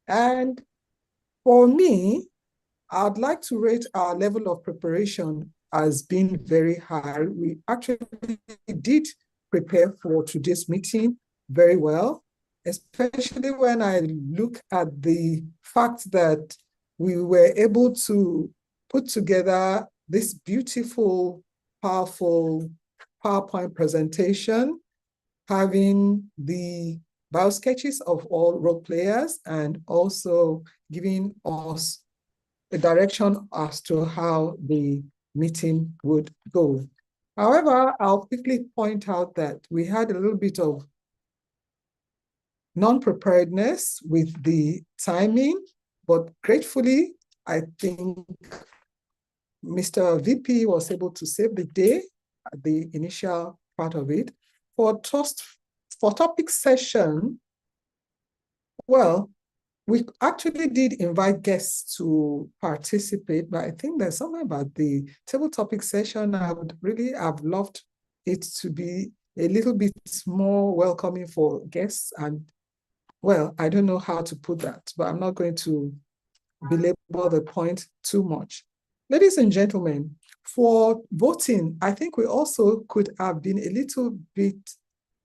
And for me, I'd like to rate our level of preparation as being very high. We actually did prepare for today's meeting very well, especially when I look at the fact that we were able to put together this beautiful, powerful PowerPoint presentation, having the bio sketches of all role players and also giving us a direction as to how the meeting would go. However, I'll quickly point out that we had a little bit of non-preparedness with the timing, but gratefully, I think Mr. VP was able to save the day at the initial part of it. For topic session, well, We actually did invite guests to participate, but I think there's something about the table topic session. I would really have loved it to be a little bit more welcoming for guests. And well, I don't know how to put that, but I'm not going to belabor the point too much. Ladies and gentlemen, for voting, I think we also could have been a little bit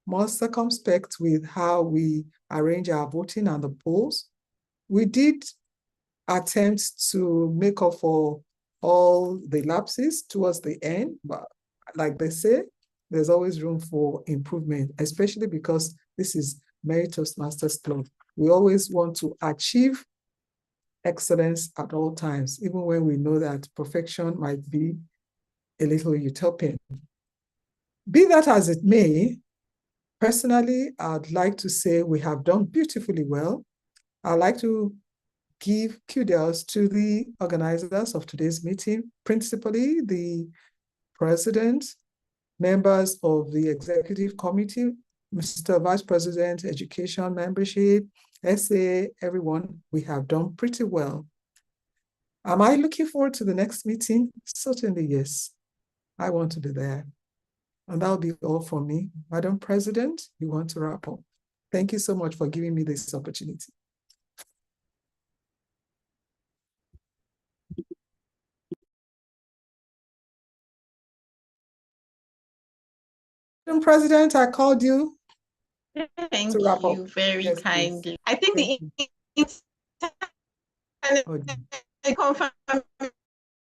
more circumspect with how we arrange our voting and the polls. We did attempt to make up for all the lapses towards the end, but like they say, there's always room for improvement, especially because this is Merry Toastmasters Club. We always want to achieve excellence at all times, even when we know that perfection might be a little utopian. Be that as it may, personally, I'd like to say we have done beautifully well. I'd like to give kudos to the organizers of today's meeting, principally the president, members of the executive committee, Mr. Vice President, Education Membership, SA, everyone. We have done pretty well. Am I looking forward to the next meeting? Certainly, yes. I want to be there. And that'll be all for me. Madam President, you want to wrap up? Thank you so much for giving me this opportunity. Madam President, I called you. Thank to wrap you up. very Yes, kindly. please. I think Thank the you. internet confirm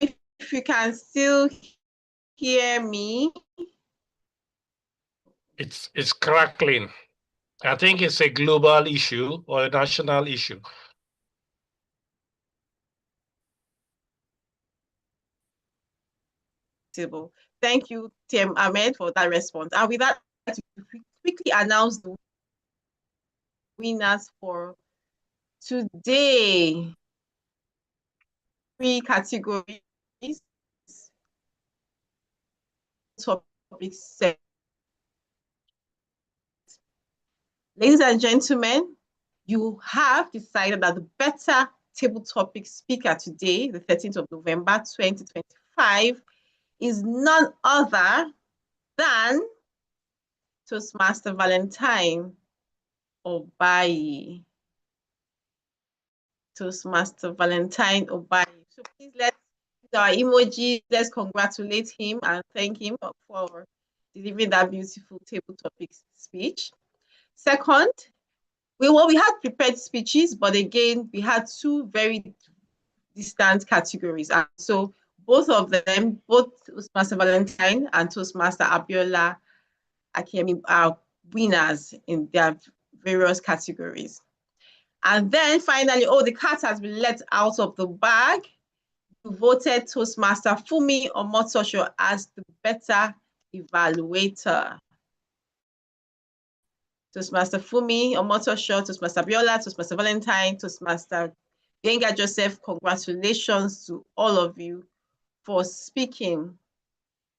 if you can still hear me. It's crackling. I think it's a global issue or a national issue. Thank you, Tim Ahmed, for that response. And with that, I'd like to quickly announce the winners for today. 3 categories. Topic 7. Ladies and gentlemen, you have decided that the better table topic speaker today, the 13th of November, 2025, is none other than Toastmaster Valentine Obayi. Toastmaster Valentine Obayi. So please let's use our emojis. Let's congratulate him and thank him for delivering that beautiful table topic speech. Second, we had prepared speeches, but again, we had 2 very distant categories. And so both of them, both Toastmaster Valentine and Toastmaster Abiola Akiemi, are winners in their various categories. And then finally, the cat has been let out of the bag. You voted Toastmaster Fumi Omotosho as the better evaluator. Toastmaster Fumi Omotosho, Toastmaster Abiola, Toastmaster Valentine, Toastmaster Genga Joseph, congratulations to all of you for speaking.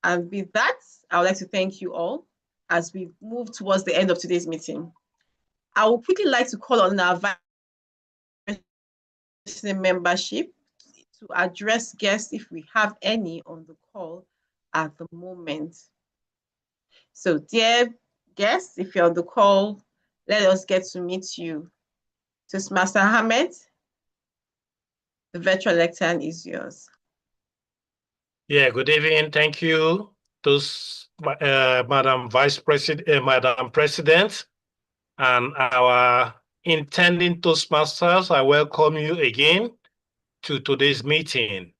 And with that, I would like to thank you all as we move towards the end of today's meeting. I would quickly like to call on our membership to address guests if we have any on the call at the moment. So dear guests, if you're on the call, let us get to meet you. Toastmaster Ahmed, the virtual lectern is yours. Yeah, good evening. Thank you, Madam Vice President, Madam President, and our intending Toastmasters. I welcome you again to today's meeting.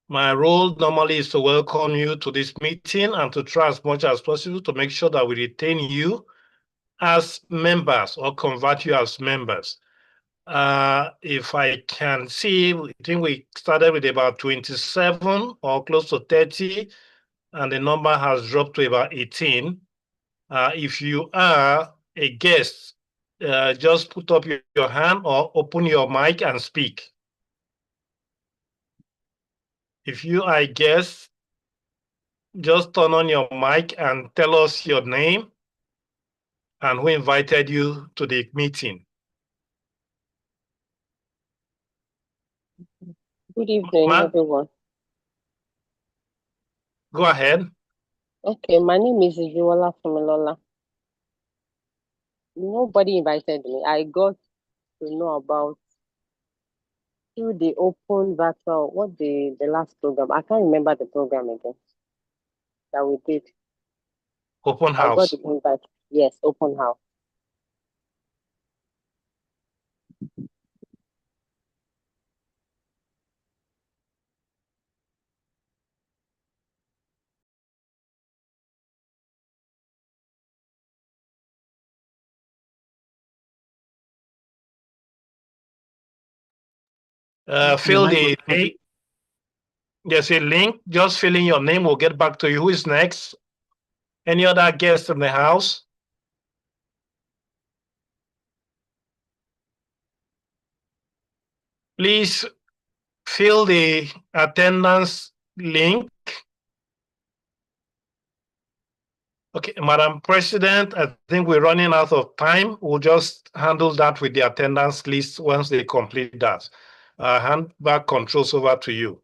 My role normally is to welcome you to this meeting and to try as much as possible to make sure that we retain you as members or convert you as members. If I can see, I think we started with about 27 or close to 30, and the number has dropped to about 18. If you are a guest, just put up your hand or open your mic and speak. If you are a guest, just turn on your mic and tell us your name and who invited you to the meeting. Good evening, everyone. Go ahead. Okay, my name is Ijuola Fumilola. Nobody invited me. I got to know about through the open virtual, what the last program. I can't remember the program again that we did. Open I got house. the invite. Yes, open house. Fill the link. There's a link. Just fill in your name. We'll get back to you. Who is next? Any other guests in the house? Please fill the attendance link. Okay, Madam President, I think we're running out of time. We'll just handle that with the attendance list once they complete that. Hand back controls over to you.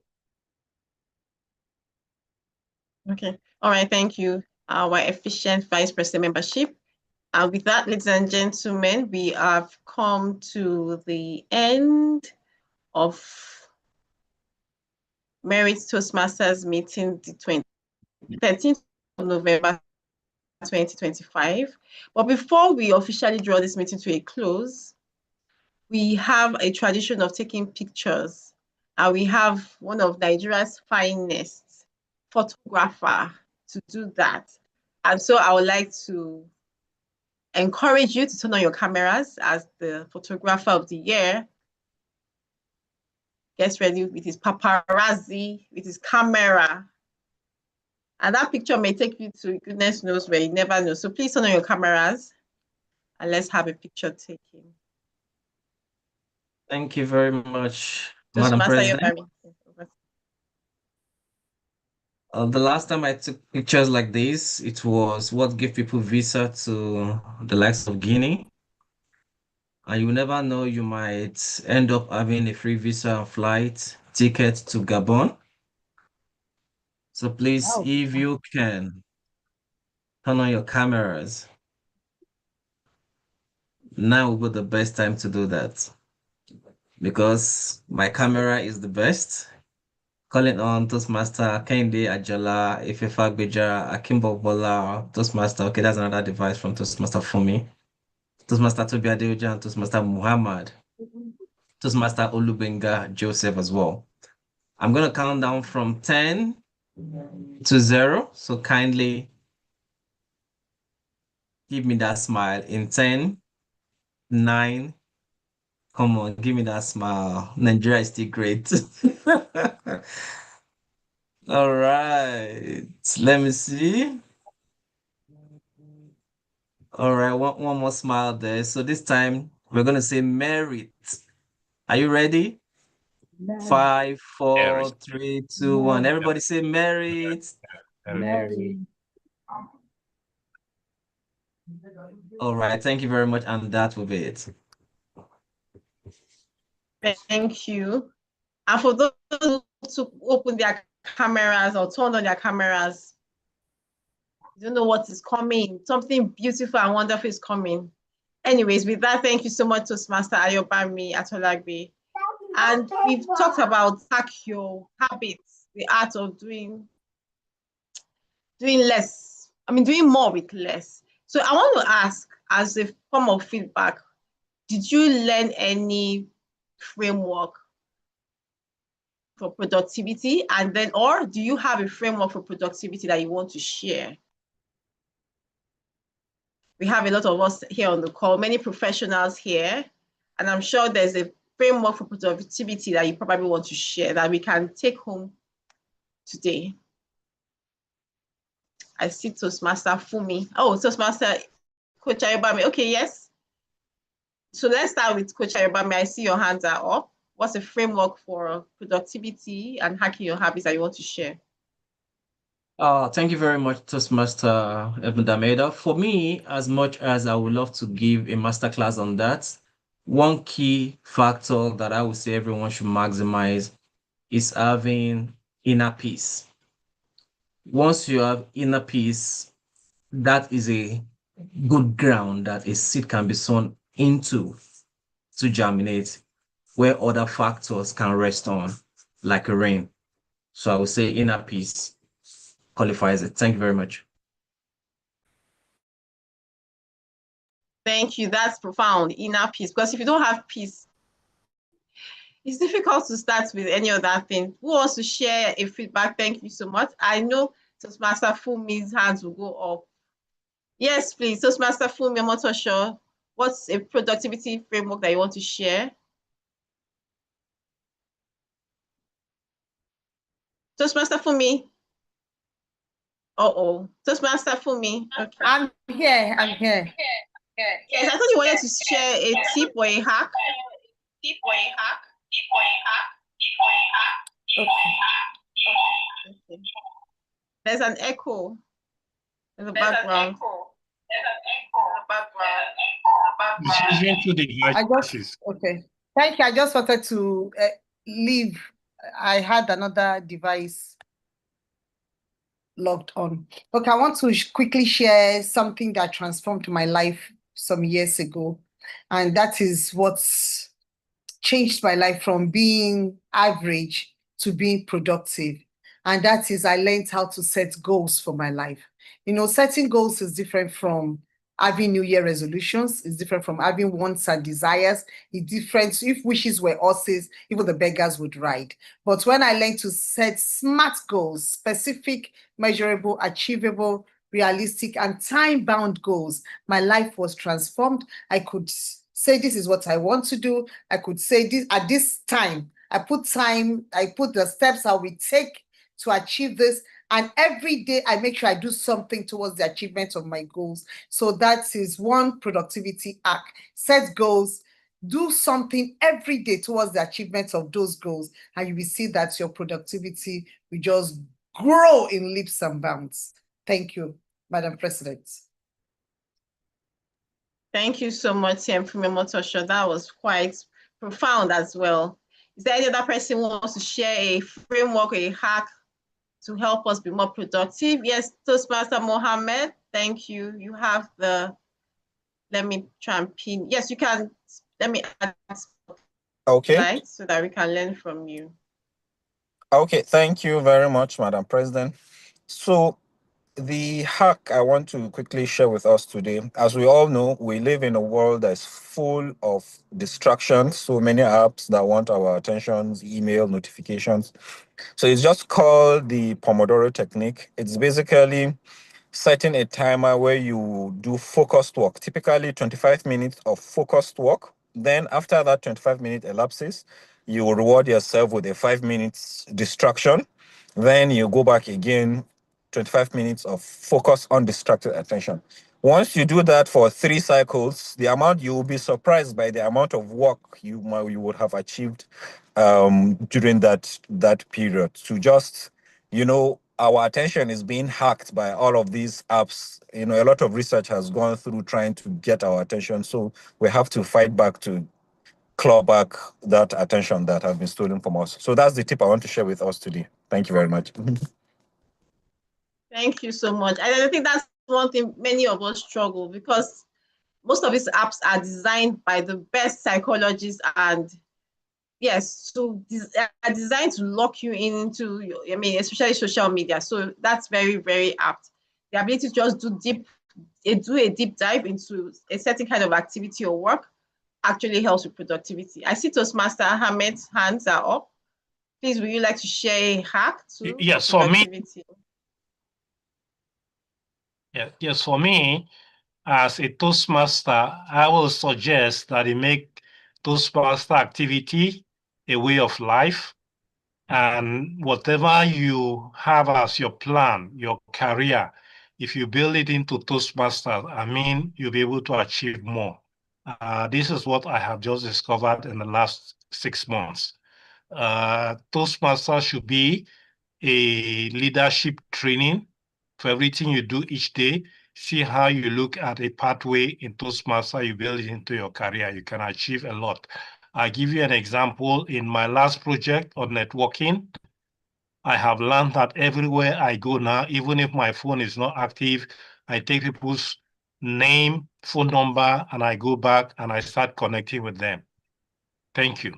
Okay. All right. Thank you. Our efficient vice president membership. With that, ladies and gentlemen, we have come to the end of Merit Toastmasters meeting, the 13th of November 2025. But before we officially draw this meeting to a close, we have a tradition of taking pictures. And we have one of Nigeria's finest photographer to do that. And so I would like to encourage you to turn on your cameras as the photographer of the year gets ready with his paparazzi, with his camera. And that picture may take you to goodness knows where, you never know. So please turn on your cameras and let's have a picture taken. Thank you very much, Just Madam master President. The last time I took pictures like this, it was what gave people visa to the likes of Guinea. And you never know, you might end up having a free visa and flight ticket to Gabon. So please, if you can, turn on your cameras. Now will be the best time to do that. Because my camera is the best. Calling on Toastmaster Kende Ajala, Ifefa Akimbo Bola, Toastmaster. Okay, that's another device from Toastmaster Fumi. Toastmaster Tobi Adeoja and Toastmaster Muhammad. Toastmaster Olubenga Joseph as well. I'm going to count down from 10 to 0. So kindly give me that smile in 10, 9. Come on, give me that smile. Nigeria is still great. All right. Let me see. All right, one more smile there. So this time we're going to say merit. Are you ready? 5, 4, 3, 2, 1. Everybody say merit. Mary. All right, thank you very much. And that will be it. Thank you. And for those who open their cameras or turned on their cameras, you don't know what is coming. Something beautiful and wonderful is coming. Anyways, with that, thank you so much, Toastmaster Ayobami Atolagbe. And we've talked about hack your habits, the art of doing less. Doing more with less. So I want to ask, as a form of feedback, did you learn any framework for productivity? And then, or do you have a framework for productivity that you want to share? We have a lot of us here on the call, many professionals here, and I'm sure there's a framework for productivity that you probably want to share that we can take home today. I see Toastmaster Fumi. Oh, Toastmaster Coach Ayobami. Okay, yes. So let's start with Coach Ayobami. I see your hands are up. What's a framework for productivity and hacking your habits that you want to share? Thank you very much, Toastmaster Ebundameda. For me, as much as I would love to give a masterclass on that, one key factor that I would say everyone should maximize is having inner peace. Once you have inner peace, that is a good ground that a seed can be sown into to germinate, where other factors can rest on, like a rain. So I would say inner peace qualifies it. Thank you very much. Thank you. That's profound. Inner peace. Because if you don't have peace, it's difficult to start with any other thing. Who wants to share a feedback? Thank you so much. I know Toastmaster Fumi's hands will go up. Yes, please. Toastmaster Fumi, I'm not sure. What's a productivity framework that you want to share? Toastmaster Fumi. Uh-oh. Toastmaster Fumi. Okay. I'm here. I'm here. Yes, I thought you wanted to share a tip or a hack. Okay. There's an echo in the background. It's using two devices. Okay. Thank you. I just wanted to leave. I had another device logged on. Okay, I want to quickly share something that transformed my life some years ago. And that is what's changed my life from being average to being productive. And that is I learned how to set goals for my life. You know, setting goals is different from having New Year resolutions. It's different from having wants and desires. It's different. If wishes were horses, even the beggars would ride. But when I learned to set smart goals, specific, measurable, achievable, realistic, and time-bound goals, my life was transformed. I could say this is what I want to do. I could say this at this time. I put the steps I will take to achieve this. And every day I make sure I do something towards the achievement of my goals. So that is one productivity hack. Set goals, do something every day towards the achievement of those goals. And you will see that your productivity will just grow in leaps and bounds. Thank you, Madam President. Thank you so much, Fumi Motosho. That was quite profound as well. Is there any other person who wants to share a framework or a hack to help us be more productive? Yes, Toastmaster Mohammed, thank you. You have let me try and pin. Yes, you can, let me add Okay. so that we can learn from you. Okay, thank you very much, Madam President. So the hack I want to quickly share with us today, as we all know, we live in a world that's full of distractions, so many apps that want our attentions, email, notifications. So it's just called the Pomodoro technique. It's basically setting a timer where you do focused work, typically 25 minutes of focused work. Then after that 25-minute elapses, you reward yourself with a 5 minutes distraction. Then you go back again, 25 minutes of focus undistracted attention. Once you do that for 3 cycles, the amount, you will be surprised by the amount of work you would have achieved during that period. To just, our attention is being hacked by all of these apps. A lot of research has gone through trying to get our attention. So we have to fight back to claw back that attention that has been stolen from us. So that's the tip I want to share with us today. Thank you very much. Thank you so much. I think that's one thing many of us struggle, because most of these apps are designed by the best psychologists, and yes, so are designed to lock you into, especially social media. So that's very, very apt. The ability to just do a deep dive into a certain kind of activity or work actually helps with productivity. I see Toastmaster Ahmed's hands are up. Please, would you like to share a hack to Yes, for me. productivity? Yes, for me, as a Toastmaster, I will suggest that you make Toastmaster activity a way of life. And whatever you have as your plan, your career, if you build it into Toastmasters, you'll be able to achieve more. This is what I have just discovered in the last 6 months. Toastmasters should be a leadership training for everything you do each day. See how you look at a pathway in Toastmaster, you build it into your career. You can achieve a lot. I give you an example. In my last project on networking, I have learned that everywhere I go now, even if my phone is not active, I take people's name, phone number, and I go back and I start connecting with them. Thank you.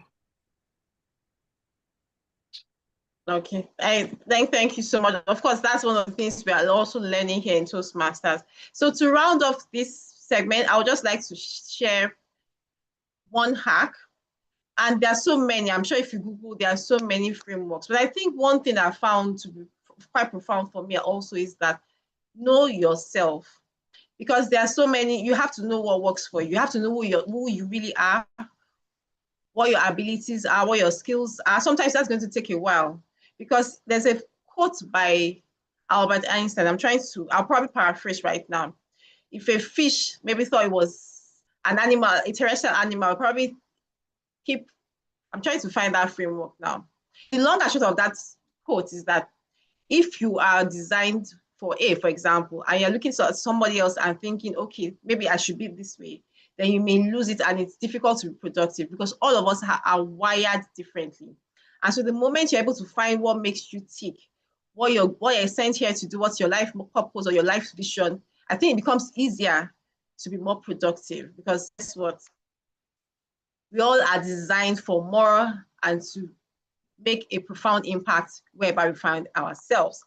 Okay, thank you so much. Of course, that's one of the things we are also learning here in Toastmasters. So to round off this segment, I would just like to share one hack. And there are so many. I'm sure if you Google, there are so many frameworks. But I think one thing I found to be quite profound for me also is that know yourself. Because there are so many, you have to know what works for you. You have to know who you really are, what your abilities are, what your skills are. Sometimes that's going to take a while. Because there's a quote by Albert Einstein. I'll probably paraphrase right now. If a fish maybe thought it was an animal, a terrestrial animal, probably I'm trying to find that framework now. The long and short of that quote is that if you are designed for A, for example, and you're looking at somebody else and thinking, okay, maybe I should be this way, then you may lose it and it's difficult to be productive because all of us are wired differently. And so the moment you're able to find what makes you tick, what you're sent here to do, what's your life purpose or your life vision, I think it becomes easier to be more productive because guess what? We all are designed for more and to make a profound impact whereby we find ourselves.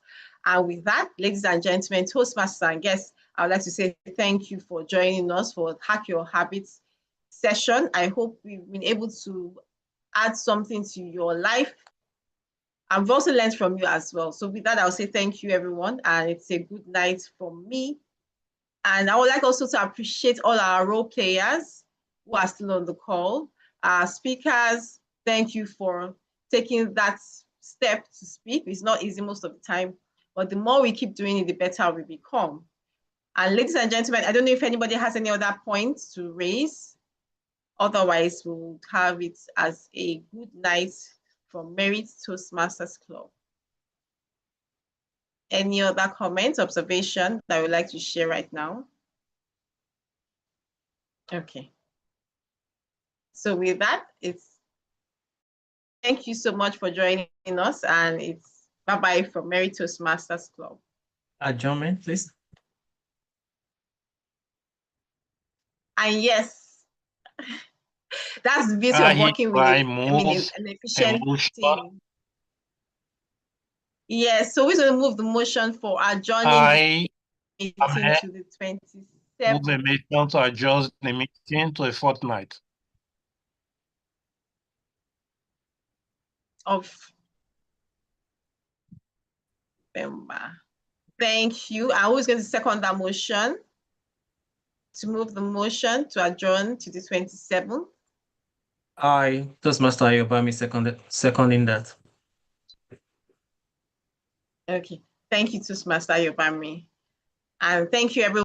And with that, ladies and gentlemen, Toastmasters and guests, I would like to say thank you for joining us for Hack Your Habits session. I hope we've been able to add something to your life. I've also learned from you as well. So with that, I'll say thank you, everyone. And it's a good night from me. And I would like also to appreciate all our role players who are still on the call. Our speakers, thank you for taking that step to speak. It's not easy most of the time, but the more we keep doing it, the better we become. And ladies and gentlemen, I don't know if anybody has any other points to raise. Otherwise, we'll have it as a good night from Merit Toastmasters Club. Any other comments, observation that I would like to share right now? Okay. So with that, thank you so much for joining us, and it's bye-bye from Merit Toastmasters Club. Adjournment, please. And yes, that's the beauty of working with an efficient team. Yes, so we're going to move the motion for adjourning the meeting to the 27th. Move the motion to adjourn the meeting to a fortnight. Of November. Thank you. And who's going to second that motion? To move the motion to adjourn to the 27th? I, Toastmaster Ayobami, seconding that. Okay. Thank you, Toastmaster Ayobami. And thank you, everyone.